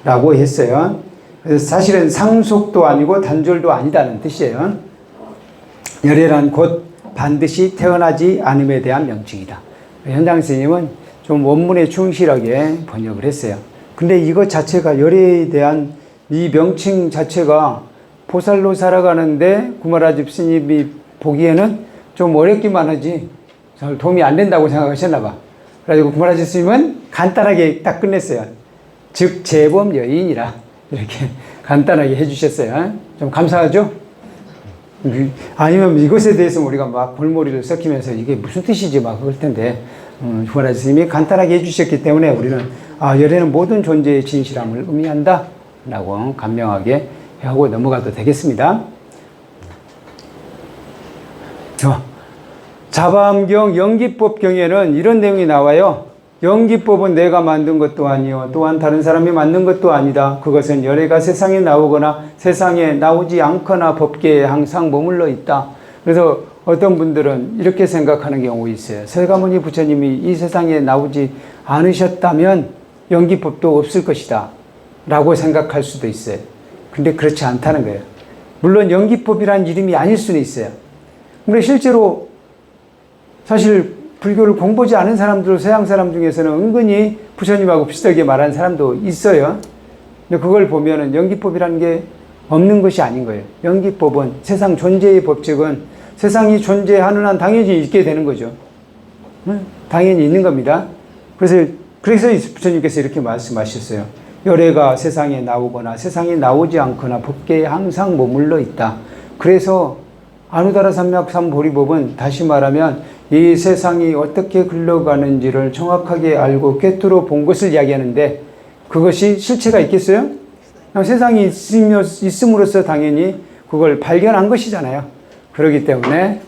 라고 했어요. 그래서 사실은 상속도 아니고 단절도 아니다는 뜻이에요. 열애란 곧 반드시 태어나지 않음에 대한 명칭이다. 현장 스님은 좀 원문에 충실하게 번역을 했어요. 근데 이것 자체가 열애에 대한 이 명칭 자체가 보살로 살아가는데 구마라집 스님이 보기에는 좀 어렵기만 하지 잘 도움이 안 된다고 생각하셨나 봐. 그래가지고 구마라집 스님은 간단하게 딱 끝냈어요. 즉 재범 여인이라 이렇게 간단하게 해주셨어요. 좀 감사하죠? 아니면 이것에 대해서 우리가 막 골머리를 썩히면서 이게 무슨 뜻이지 막 그럴 텐데 구마라집 스님이 간단하게 해주셨기 때문에 우리는 열애는 모든 존재의 진실함을 의미한다 라고 간명하게 하고 넘어가도 되겠습니다. 자바암경 영기법경에는 이런 내용이 나와요. 영기법은 내가 만든 것도 아니요 또한 다른 사람이 만든 것도 아니다. 그것은 열애가 세상에 나오거나 세상에 나오지 않거나 법계에 항상 머물러 있다. 그래서 어떤 분들은 이렇게 생각하는 경우 있어요. 서가모니 부처님이 이 세상에 나오지 않으셨다면 영기법도 없을 것이다 라고 생각할 수도 있어요. 근데 그렇지 않다는 거예요. 물론 영기법이란 이름이 아닐 수는 있어요. 근데 실제로 사실 불교를 공부하지 않은 사람들, 서양 사람 중에서는 은근히 부처님하고 비슷하게 말하는 사람도 있어요. 근데 그걸 보면은 영기법이라는 게 없는 것이 아닌 거예요. 영기법은 세상 존재의 법칙은 세상이 존재하는 한 당연히 있게 되는 거죠. 당연히 있는 겁니다. 그래서 부처님께서 이렇게 말씀하셨어요. 열애가 세상에 나오거나 세상에 나오지 않거나 법계에 항상 머물러 있다. 그래서 아누다라 삼맥삼보리법은 다시 말하면 이 세상이 어떻게 흘러가는지를 정확하게 알고 꿰뚫어 본 것을 이야기하는데 그것이 실체가 있겠어요? 세상이 있음으로써 당연히 그걸 발견한 것이잖아요. 그렇기 때문에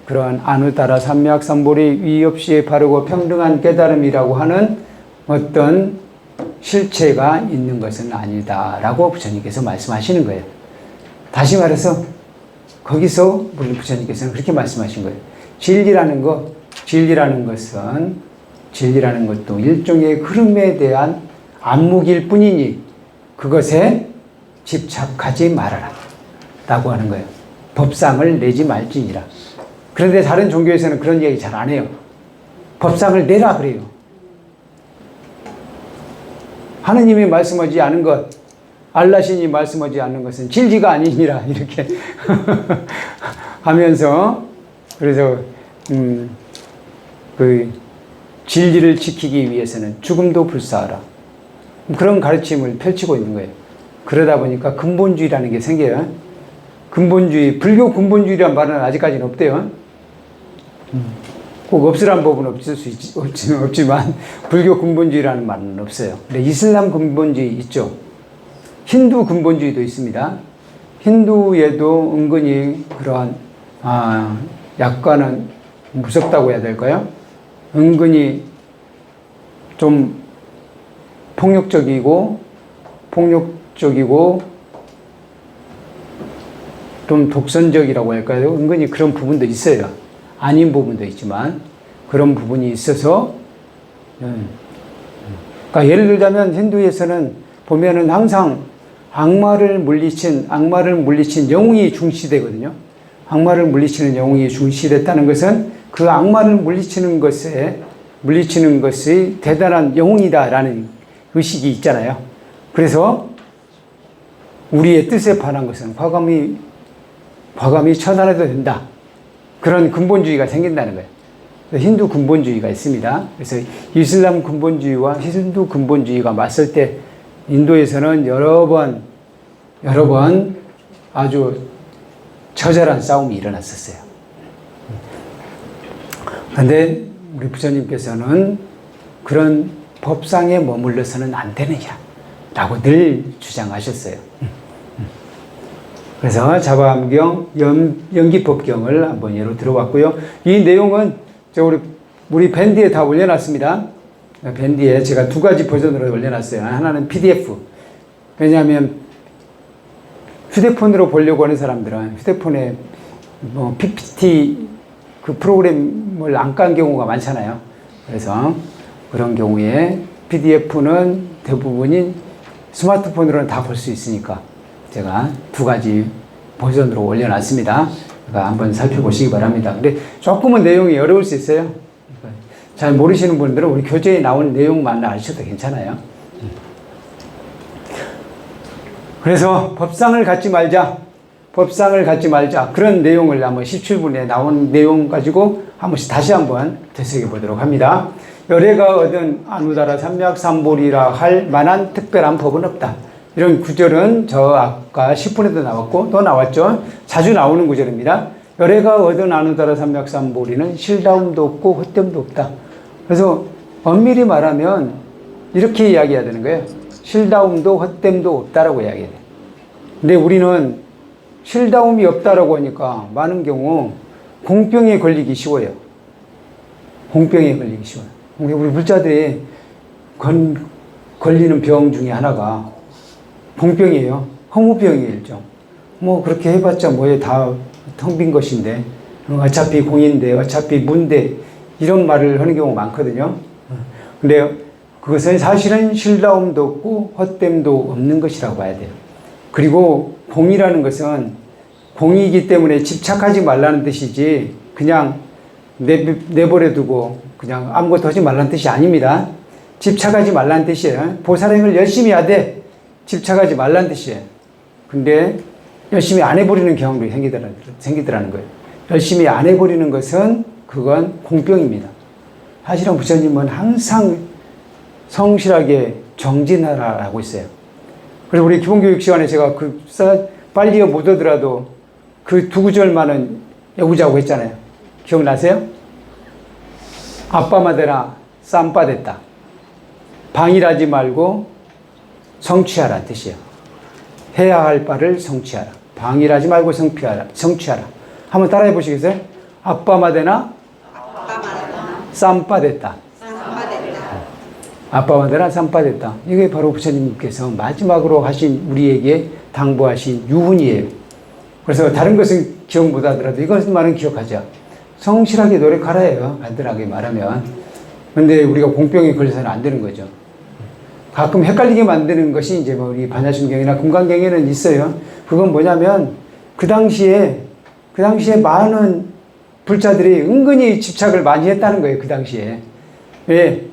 그러한 아누다라 삼맥삼보리 위 없이 바르고 평등한 깨달음이라고 하는 어떤 실체가 있는 것은 아니다라고 부처님께서 말씀하시는 거예요. 다시 말해서 거기서 우리 부처님께서는 그렇게 말씀하신 거예요. 진리라는 것도 일종의 흐름에 대한 안목일 뿐이니 그것에 집착하지 말아라 라고 하는 거예요. 법상을 내지 말지니라. 그런데 다른 종교에서는 그런 얘기 잘 안 해요. 법상을 내라 그래요. 하느님이 말씀하지 않은 것, 알라신이 말씀하지 않는 것은 진리가 아니니라 이렇게 하면서 그래서 그 진리를 지키기 위해서는 죽음도 불사하라 그런 가르침을 펼치고 있는 거예요. 그러다 보니까 근본주의라는 게 생겨요. 근본주의, 불교 근본주의라는 말은 아직까지는 없대요. 꼭 없으란 법은 없지만 불교 근본주의라는 말은 없어요. 근데 이슬람 근본주의 있죠. 힌두 근본주의도 있습니다. 힌두에도 은근히 그러한 약간은 무섭다고 해야 될까요? 은근히 좀 폭력적이고 좀 독선적이라고 할까요? 은근히 그런 부분도 있어요. 아닌 부분도 있지만 그런 부분이 있어서 그러니까 예를 들자면 힌두에서는 보면은 항상 악마를 물리친 영웅이 중시되거든요. 악마를 물리치는 영웅이 중시됐다는 것은 그 악마를 물리치는 것이 대단한 영웅이다라는 의식이 있잖아요. 그래서 우리의 뜻에 반한 것은 과감히 처단해도 된다. 그런 근본주의가 생긴다는 거예요. 힌두 근본주의가 있습니다. 그래서 이슬람 근본주의와 힌두 근본주의가 맞설 때 인도에서는 여러 번 아주 처절한 싸움이 일어났었어요. 그런데 우리 부처님께서는 그런 법상에 머물러서는 안 되느냐 라고 늘 주장하셨어요. 그래서 자바암경 영기법경을 한번 예로 들어봤고요. 이 내용은 우리 밴드에 다 올려놨습니다. 밴드에 제가 두 가지 버전으로 올려놨어요. 하나는 PDF. 왜냐하면 휴대폰으로 보려고 하는 사람들은 휴대폰에 PPT 그 프로그램을 안 깐 경우가 많잖아요. 그래서 그런 경우에 PDF는 대부분이 스마트폰으로는 다 볼 수 있으니까 제가 두 가지 버전으로 올려놨습니다. 그러니까 한번 살펴보시기 바랍니다. 근데 조금은 내용이 어려울 수 있어요. 잘 모르시는 분들은 우리 교재에 나온 내용만 아셔도 괜찮아요. 그래서 법상을 갖지 말자. 법상을 갖지 말자. 그런 내용을 한번 17분에 나온 내용 가지고 한 번씩 다시 한번 되새겨 보도록 합니다. 열애가 얻은 아누다라 삼약삼볼이라 할 만한 특별한 법은 없다. 이런 구절은 저 아까 10분에도 나왔고 또 나왔죠. 자주 나오는 구절입니다. 열애가 얻은 아누다라 삼약삼볼이는 실다움도 없고 헛됨도 없다. 그래서 엄밀히 말하면 이렇게 이야기해야 되는 거예요. 실다움도 헛됨도 없다라고 이야기해야 돼요. 근데 우리는 실다움이 없다라고 하니까 많은 경우 공병에 걸리기 쉬워요. 공병에 걸리기 쉬워요. 우리 불자들이 걸리는 병 중에 하나가 공병이에요. 허무병이에요, 일종. 뭐 그렇게 해봤자 뭐에 다 텅 빈 것인데, 어차피 공인데, 어차피 문데, 이런 말을 하는 경우가 많거든요. 근데 그것은 사실은 실다움도 없고 헛됨도 없는 것이라고 봐야 돼요. 그리고 공이라는 것은 공이기 때문에 집착하지 말라는 뜻이지 그냥 내버려 두고 그냥 아무것도 하지 말라는 뜻이 아닙니다. 집착하지 말라는 뜻이에요. 보살행을 열심히 하되 집착하지 말라는 뜻이에요. 근데 열심히 안 해버리는 경우도 생기더라는 거예요. 열심히 안 해버리는 것은 그건 공병입니다. 사실은 부처님은 항상 성실하게 정진하라고 했어요. 그래서 우리 기본교육 시간에 제가 빨리 못 오더라도 그 두 구절만은 외우자고 했잖아요. 기억나세요? 아빠마대나 쌈빠됐다. 방일하지 말고 성취하라 뜻이에요. 해야 할 바를 성취하라. 방일하지 말고 성취하라. 한번 따라해 보시겠어요? 아빠마대나 쌈빠됐다. 아빠마대나 쌈빠됐다. 이게 바로 부처님께서 마지막으로 하신 우리에게 당부하신 유훈이에요. 그래서 다른 것은 기억 못하더라도 이것만은 기억하자. 성실하게 노력하라예요. 간단하게 말하면. 근데 우리가 공병에 걸려서는 안 되는 거죠. 가끔 헷갈리게 만드는 것이 이제 뭐 우리 반야심경이나 금강경에는 있어요. 그건 뭐냐면 그 당시에 많은 불자들이 은근히 집착을 많이 했다는 거예요. 그 당시에. 왜?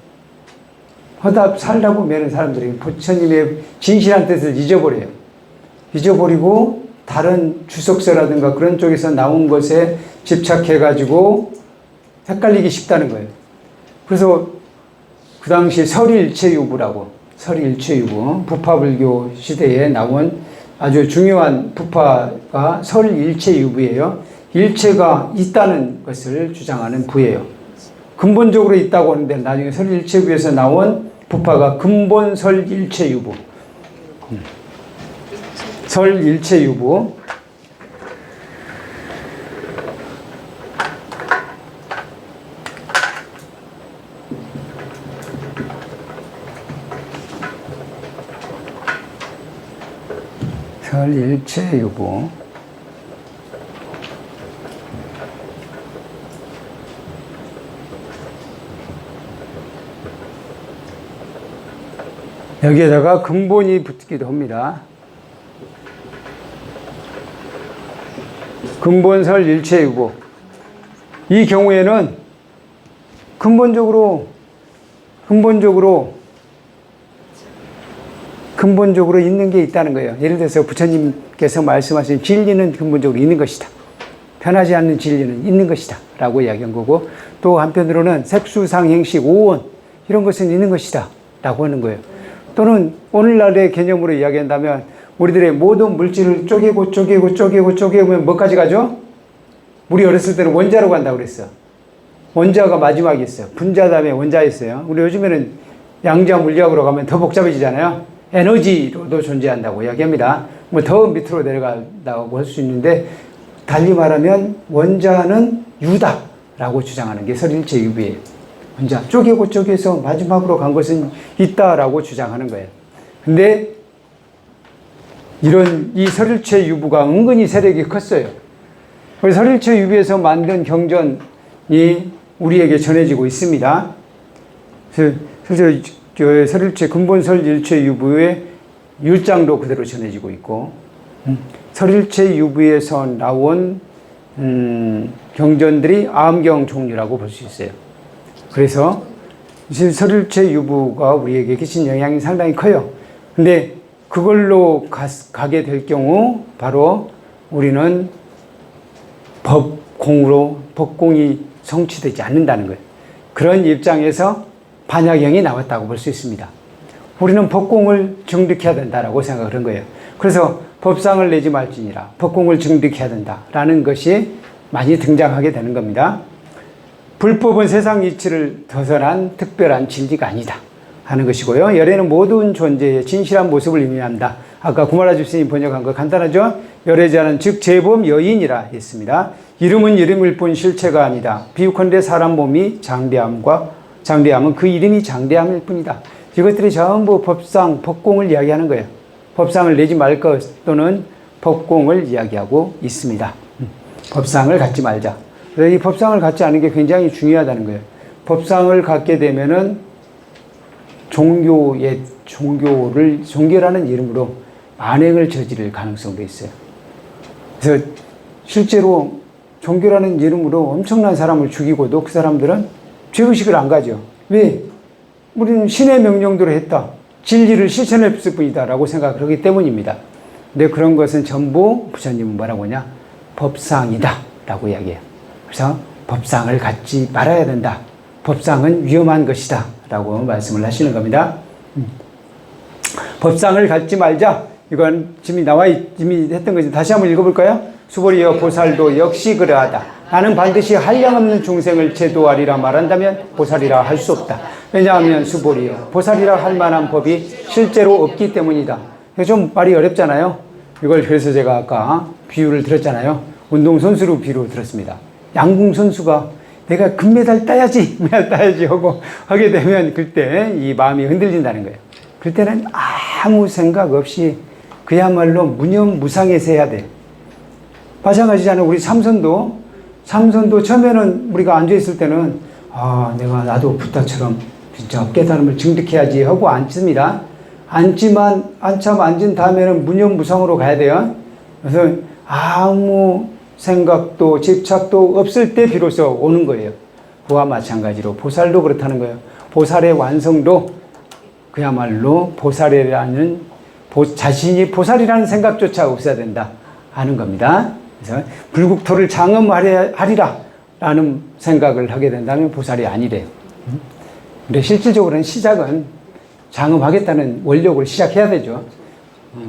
하다 살다 보면 사람들이 부처님의 진실한 뜻을 잊어버려요. 잊어버리고 다른 주석서라든가 그런 쪽에서 나온 것에 집착해가지고 헷갈리기 쉽다는 거예요. 그래서 그 당시 설일체유부라고, 설일체유부, 부파불교 시대에 나온 아주 중요한 부파가 설일체유부예요. 일체가 있다는 것을 주장하는 부예요. 근본적으로 있다고 하는데 나중에 설일체부에서 나온 부파가 근본 설일체유부. 설일체유부. 설일체유부. 여기에다가 근본이 붙기도 합니다. 근본설 일체유부. 이 경우에는 근본적으로 있는 게 있다는 거예요. 예를 들어서 부처님께서 말씀하신 진리는 근본적으로 있는 것이다. 변하지 않는 진리는 있는 것이다. 라고 이야기한 거고, 또 한편으로는 색수상행식 오원 이런 것은 있는 것이다. 라고 하는 거예요. 또는 오늘날의 개념으로 이야기한다면 우리들의 모든 물질을 쪼개면 뭐까지 가죠? 우리 어렸을 때는 원자로 간다고 그랬어. 원자가 마지막이었어요. 분자 다음에 원자였어요. 우리 요즘에는 양자 물리학으로 가면 더 복잡해지잖아요. 에너지로도 존재한다고 이야기합니다. 뭐 더 밑으로 내려간다고 할 수 있는데, 달리 말하면 원자는 유다라고 주장하는 게 설일체유부예요. 혼자 쪼개서 마지막으로 간 것은 있다라고 주장하는 거예요. 근데 이 설일체 유부가 은근히 세력이 컸어요. 설일체 유부에서 만든 경전이 우리에게 전해지고 있습니다. 실제로 설일체 근본설 일체 유부의 율장도 그대로 전해지고 있고, 설일체 유부에서 나온 경전들이 암경 종류라고 볼 수 있어요. 그래서 설일체 유부가 우리에게 끼친 영향이 상당히 커요. 근데 그걸로 가게 될 경우 바로 우리는 법공이 성취되지 않는다는 거예요. 그런 입장에서 반야경이 나왔다고 볼 수 있습니다. 우리는 법공을 증득해야 된다라고 생각을 한 거예요. 그래서 법상을 내지 말지니라 법공을 증득해야 된다라는 것이 많이 등장하게 되는 겁니다. 불법은 세상 이치를 벗어난 특별한 진리가 아니다 하는 것이고요. 열애는 모든 존재의 진실한 모습을 의미한다. 아까 구마라 집스님 번역한 거 간단하죠? 열애자는 즉 제법 여인이라 했습니다. 이름은 이름일 뿐 실체가 아니다. 비유컨대 사람 몸이 장대함은 그 이름이 장대함일 뿐이다. 이것들이 전부 법상, 법공을 이야기하는 거예요. 법상을 내지 말 것 또는 법공을 이야기하고 있습니다. 법상을 갖지 말자. 그래서 이 법상을 갖지 않은 게 굉장히 중요하다는 거예요. 법상을 갖게 되면은 종교라는 이름으로 만행을 저지를 가능성도 있어요. 그래서 실제로 종교라는 이름으로 엄청난 사람을 죽이고도 그 사람들은 죄의식을 안 가져. 왜? 우리는 신의 명령대로 했다. 진리를 실천했을 뿐이다 라고 생각을 하기 때문입니다. 근데 그런 것은 전부 부처님은 뭐라고 하냐? 법상이다 라고 이야기해요. 그래서 법상을 갖지 말아야 된다. 법상은 위험한 것이다 라고 말씀을 하시는 겁니다. 법상을 갖지 말자. 이건 이미 했던 거지. 다시 한번 읽어볼까요? 수보리여 보살도 역시 그러하다. 나는 반드시 한량없는 중생을 제도하리라 말한다면 보살이라 할 수 없다. 왜냐하면 수보리여 보살이라 할 만한 법이 실제로 없기 때문이다. 좀 말이 어렵잖아요. 이걸 그래서 제가 아까 비유를 들었잖아요. 운동선수로 비유를 들었습니다. 양궁선수가 내가 금메달 따야지 하고 하게 되면 그때 이 마음이 흔들린다는 거예요. 그때는 아무 생각 없이 그야말로 무념무상에서 해야 돼. 마찬가지잖아요. 우리 삼선도 처음에는 우리가 앉아있을 때는 나도 부타처럼 진짜 깨달음을 증득해야지 하고 앉습니다. 한참 앉은 다음에는 무념무상으로 가야 돼요. 그래서 아무 생각도 집착도 없을 때 비로소 오는 거예요. 그와 마찬가지로 보살도 그렇다는 거예요. 보살의 완성도 그야말로 자신이 보살이라는 생각조차 없어야 된다 하는 겁니다. 그래서 불국토를 장엄하리라 라는 생각을 하게 된다면 보살이 아니래요. 근데 실질적으로는 시작은 장엄하겠다는 원력을 시작해야 되죠.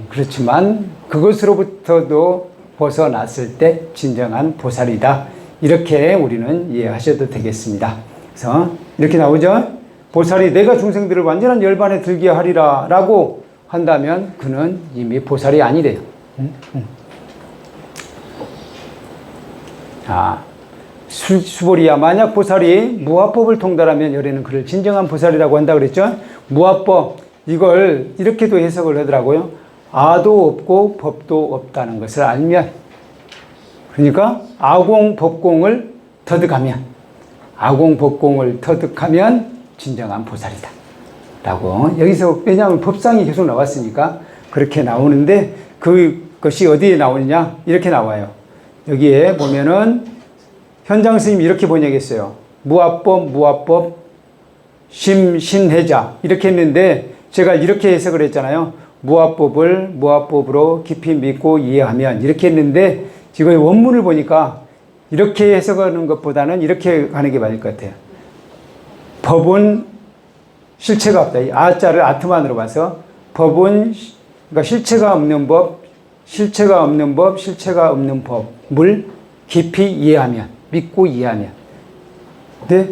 그렇지만 그것으로부터도 벗어났을 때 진정한 보살이다. 이렇게 우리는 이해하셔도 되겠습니다. 그래서 이렇게 나오죠. 보살이 내가 중생들을 완전한 열반에 들게 하리라 라고 한다면 그는 이미 보살이 아니래요. 수보리야 만약 보살이 무아법을 통달하면 열애는 그를 진정한 보살이라고 한다 그랬죠. 무아법 이걸 이렇게도 해석을 하더라고요. 아도 없고 법도 없다는 것을 알면, 그러니까 아공법공을 터득하면 진정한 보살이다 라고 여기서, 왜냐하면 법상이 계속 나왔으니까 그렇게 나오는데 그것이 어디에 나오느냐 이렇게 나와요. 여기에 보면은 현장 스님이 이렇게 번역했어요. 무아법 심신해자 이렇게 했는데 제가 이렇게 해석을 했잖아요. 무아법을 무아법으로 깊이 믿고 이해하면 이렇게 했는데 지금 원문을 보니까 이렇게 해석하는 것보다는 이렇게 가는 게 맞을 것 같아요. 법은 실체가 없다. 이 아자를 아트만으로 봐서 법은 그러니까 실체가 없는 법을 깊이 이해하면, 믿고 이해하면. 근데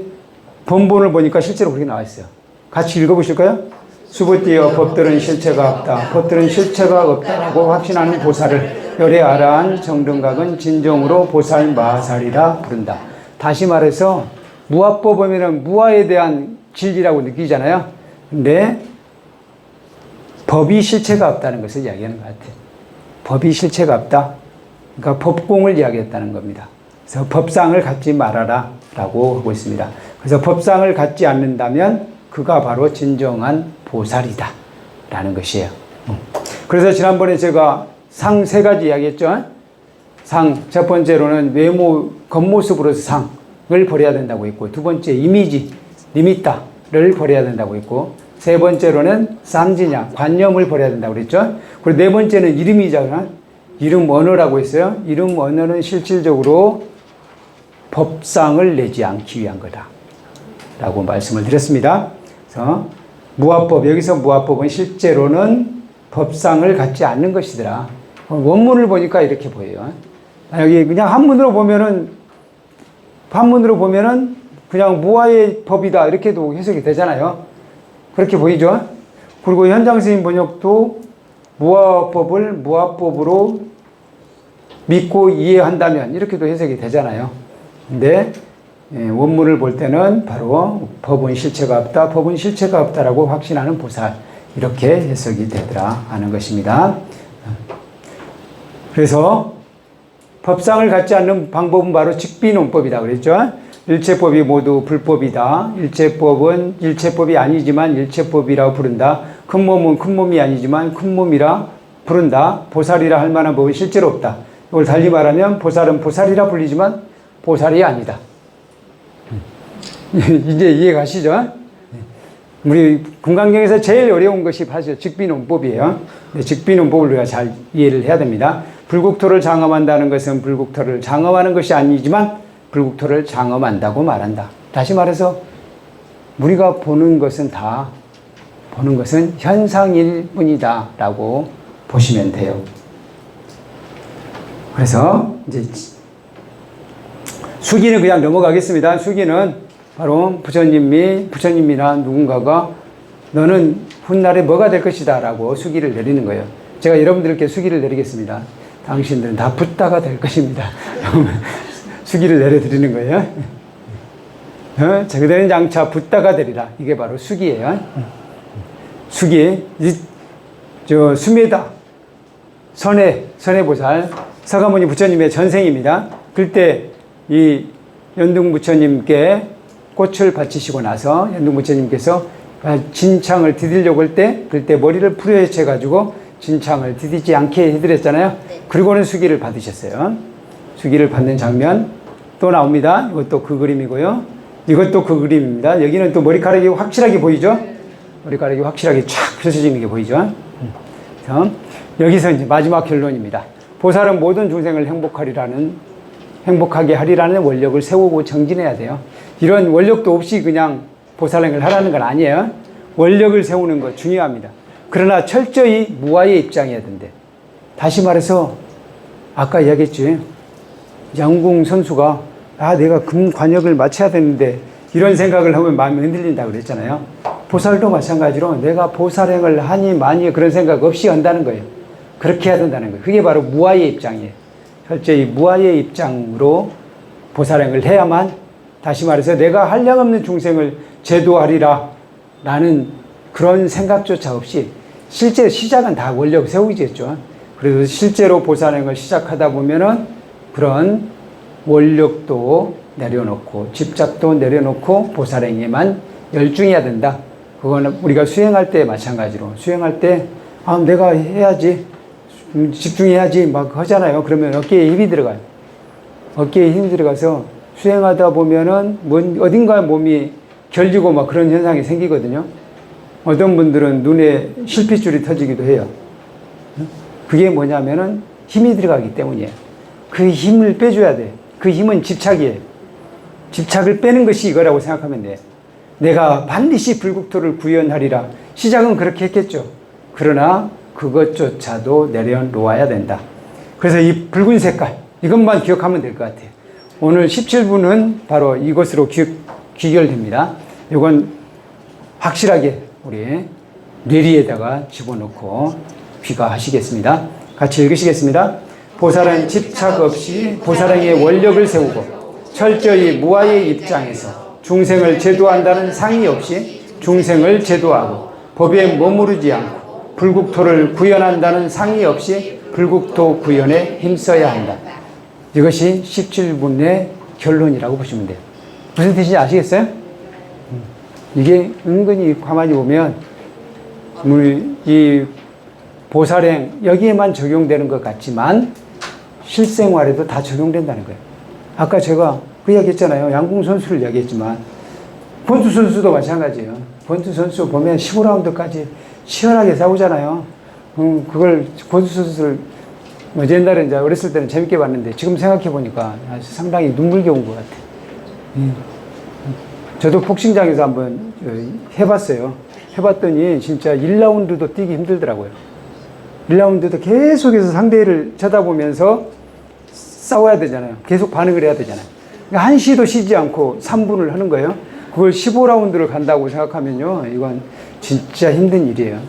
본문을 보니까 실제로 그렇게 나와 있어요. 같이 읽어보실까요? 수보띠여 법들은 실체가 없다. 법들은 실체가 없다라고 확신하는 보살을 열애 아라한 정등각은 진정으로 보살 마살이라 부른다. 다시 말해서 무아법이면 무아에 대한 진리라고 느끼잖아요. 근데 법이 실체가 없다는 것을 이야기하는 것 같아요. 법이 실체가 없다. 그러니까 법공을 이야기했다는 겁니다. 그래서 법상을 갖지 말아라 라고 하고 있습니다. 그래서 법상을 갖지 않는다면 그가 바로 진정한 보살이다 라는 것이에요. 그래서 지난번에 제가 상 세 가지 이야기했죠. 상, 첫 번째로는 외모, 겉모습으로서 상을 버려야 된다고 했고, 두 번째 이미지, 리미타를 버려야 된다고 했고, 세 번째로는 쌈지냐, 관념을 버려야 된다고 그랬죠. 그리고 네 번째는 이름이잖아. 이름 언어라고 했어요. 이름 언어는 실질적으로 법상을 내지 않기 위한 거다 라고 말씀을 드렸습니다. 그래서 무화법, 여기서 무화법은 실제로는 법상을 갖지 않는 것이더라. 원문을 보니까 이렇게 보여요. 여기 그냥 한문으로 보면은 그냥 무화의 법이다 이렇게도 해석이 되잖아요. 그렇게 보이죠? 그리고 현장스님 번역도 무화법을 무화법으로 믿고 이해한다면 이렇게도 해석이 되잖아요. 근데 원문을 볼 때는 바로 법은 실체가 없다, 법은 실체가 없다라고 확신하는 보살 이렇게 해석이 되더라 하는 것입니다. 그래서 법상을 갖지 않는 방법은 바로 직비논법이다 그랬죠. 일체법이 모두 불법이다. 일체법이 아니지만 일체법이라고 부른다. 큰 몸은 큰 몸이 아니지만 큰 몸이라 부른다. 보살이라 할 만한 법은 실제로 없다. 이걸 달리 말하면 보살은 보살이라 불리지만 보살이 아니다. 이제 이해 가시죠? 우리 금강경에서 제일 어려운 것이 사실 직비논법이에요. 직비논법을 우리가 잘 이해를 해야 됩니다. 불국토를 장엄한다는 것은 불국토를 장엄하는 것이 아니지만 불국토를 장엄한다고 말한다. 다시 말해서 우리가 보는 것은 현상일 뿐이다 라고 보시면 돼요. 그래서 이제 수기는 그냥 넘어가겠습니다. 수기는 바로 부처님이나 누군가가 너는 훗날에 뭐가 될 것이다 라고 수기를 내리는 거예요. 제가 여러분들께 수기를 내리겠습니다. 당신들은 다 붓다가 될 것입니다. 수기를 내려드리는 거예요. 저그대는 장차 붓다가 되리라. 이게 바로 수기예요. 수기, 수메다, 선해보살, 서가모니 부처님의 전생입니다. 그때 이 연등 부처님께 꽃을 바치시고 나서 연등 부처님께서 진창을 디디려고 할 때 그때 머리를 풀어헤쳐가지고 진창을 디디지 않게 해드렸잖아요. 네. 그리고는 수기를 받으셨어요. 수기를 받는 장면 또 나옵니다. 이것도 그 그림이고요. 이것도 그 그림입니다. 여기는 또 머리카락이 확실하게 보이죠? 머리카락이 확실하게 쫙 펼쳐지는 게 보이죠? 여기서 이제 마지막 결론입니다. 보살은 모든 중생을 행복하게 하리라는 원력을 세우고 정진해야 돼요. 이런 원력도 없이 그냥 보살행을 하라는 건 아니에요. 원력을 세우는 거 중요합니다. 그러나 철저히 무아의 입장이어야 된대. 다시 말해서 아까 이야기했지. 양궁 선수가 내가 금관역을 맞춰야 되는데 이런 생각을 하면 마음이 흔들린다고 그랬잖아요. 보살도 마찬가지로 내가 보살행을 하니 마니 그런 생각 없이 한다는 거예요. 그렇게 해야 된다는 거예요. 그게 바로 무아의 입장이에요. 철저히 무아의 입장으로 보살행을 해야만 다시 말해서 내가 한량없는 중생을 제도하리라 라는 그런 생각조차 없이 실제 시작은 다 원력 세우기겠죠. 그래서 실제로 보살행을 시작하다 보면은 그런 원력도 내려놓고 집착도 내려놓고 보살행에만 열중해야 된다. 그거는 우리가 수행할 때 마찬가지로 수행할 때 내가 해야지 집중해야지 막 하잖아요. 그러면 어깨에 힘이 들어가요. 어깨에 힘이 들어가서 수행하다 보면은 어딘가에 몸이 결리고 막 그런 현상이 생기거든요. 어떤 분들은 눈에 실핏줄이 터지기도 해요. 그게 뭐냐면은 힘이 들어가기 때문이에요. 그 힘을 빼줘야 돼. 그 힘은 집착이에요. 집착을 빼는 것이 이거라고 생각하면 돼. 내가 반드시 불국토를 구현하리라. 시작은 그렇게 했겠죠. 그러나 그것조차도 내려놓아야 된다. 그래서 이 붉은 색깔, 이것만 기억하면 될 것 같아요. 오늘 17분은 바로 이것으로 귀결됩니다. 이건 확실하게 우리 뇌리에다가 집어넣고 귀가하시겠습니다. 같이 읽으시겠습니다. 보살은 집착 없이 보살행의 원력을 세우고 철저히 무아의 입장에서 중생을 제도한다는 상의 없이 중생을 제도하고 법에 머무르지 않고 불국토를 구현한다는 상의 없이 불국토 구현에 힘써야 한다. 이것이 17분의 결론이라고 보시면 돼요. 무슨 뜻인지 아시겠어요? 이게 은근히 가만히 보면 이 보살행 여기에만 적용되는 것 같지만 실생활에도 다 적용된다는 거예요. 아까 제가 그 이야기 했잖아요. 양궁 선수를 이야기했지만 권투 선수도 마찬가지예요. 권투 선수 보면 15라운드까지 치열하게 싸우잖아요. 그걸 권투 선수를 옛날에 이제 어렸을 때는 재밌게 봤는데 지금 생각해 보니까 상당히 눈물겨운 것 같아요. 저도 복싱장에서 한번 해봤어요. 해봤더니 진짜 1라운드도 뛰기 힘들더라고요. 1라운드도 계속해서 상대를 쳐다보면서 싸워야 되잖아요. 계속 반응을 해야 되잖아요. 그러니까 한시도 쉬지 않고 3분을 하는 거예요. 그걸 15라운드를 간다고 생각하면요. 이건 진짜 힘든 일이에요.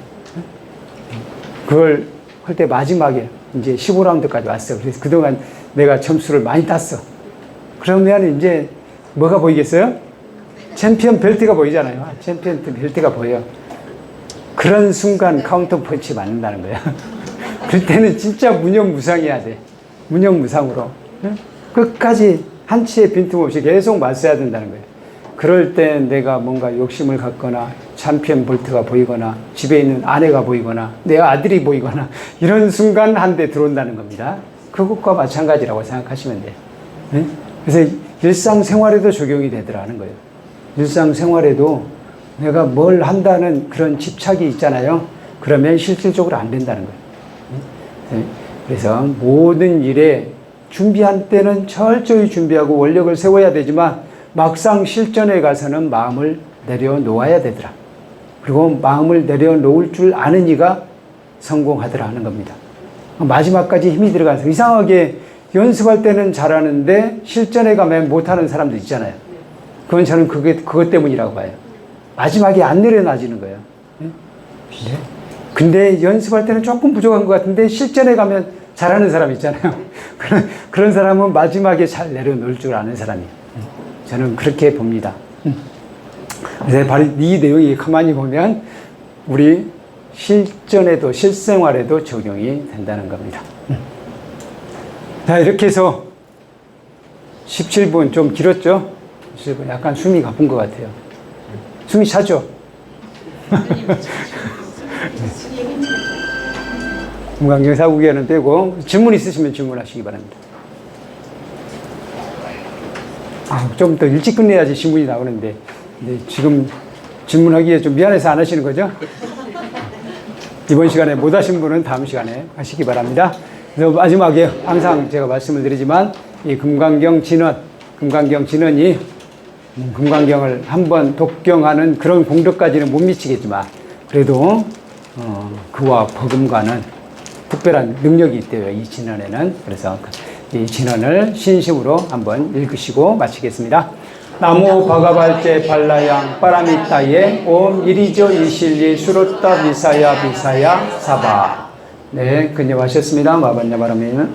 그걸 할 때 마지막에 이제 15라운드까지 왔어요. 그래서 그동안 내가 점수를 많이 땄어. 그러면 이제 뭐가 보이겠어요? 챔피언 벨트가 보이잖아요. 챔피언 벨트가 보여요. 그런 순간 카운터 펀치 맞는다는 거예요. 그럴 때는 진짜 무념무상해야 돼. 무념무상으로. 끝까지 한치의 빈틈없이 계속 맞서야 된다는 거예요. 그럴 때 내가 뭔가 욕심을 갖거나 챔피언 볼트가 보이거나 집에 있는 아내가 보이거나 내 아들이 보이거나 이런 순간 한 대 들어온다는 겁니다. 그것과 마찬가지라고 생각하시면 돼요. 네? 그래서 일상생활에도 적용이 되더라는 거예요. 일상생활에도 내가 뭘 한다는 그런 집착이 있잖아요. 그러면 실질적으로 안 된다는 거예요. 네? 그래서 모든 일에 준비한 때는 철저히 준비하고 원력을 세워야 되지만 막상 실전에 가서는 마음을 내려놓아야 되더라. 그리고 마음을 내려놓을 줄 아는 이가 성공하더라 하는 겁니다. 마지막까지 힘이 들어가서 이상하게 연습할 때는 잘하는데 실전에 가면 못하는 사람도 있잖아요. 그건 저는 그것 때문이라고 봐요. 마지막에 안 내려놔지는 거예요. 네? 근데 연습할 때는 조금 부족한 것 같은데 실전에 가면 잘하는 사람 있잖아요. 그런 사람은 마지막에 잘 내려놓을 줄 아는 사람이에요. 저는 그렇게 봅니다. 그래서 바로 이 내용이 가만히 보면 우리 실전에도 실생활에도 적용이 된다는 겁니다. 자, 이렇게 해서 17분 좀 길었죠? 17분 약간 숨이 가쁜 것 같아요. 숨이 차죠? 금강경사국에는 되고 질문 있으시면 질문하시기 바랍니다. 좀 더 일찍 끝내야지 신문이 나오는데 지금 질문하기에 좀 미안해서 안 하시는 거죠? 이번 시간에 못 하신 분은 다음 시간에 하시기 바랍니다. 그래서 마지막에 항상 제가 말씀을 드리지만 이 금강경 진언이 금강경을 한번 독경하는 그런 공덕까지는 못 미치겠지만 그래도 그와 버금가는 특별한 능력이 있대요. 이 진언에는. 그래서 이 진언을 신심으로 한번 읽으시고 마치겠습니다. 나무 바가발제 발라양 파라미타예 옴 이리조 이실리 수로타 비사야 비사야 사바. 네, 근념하셨습니다. 마반야바라미는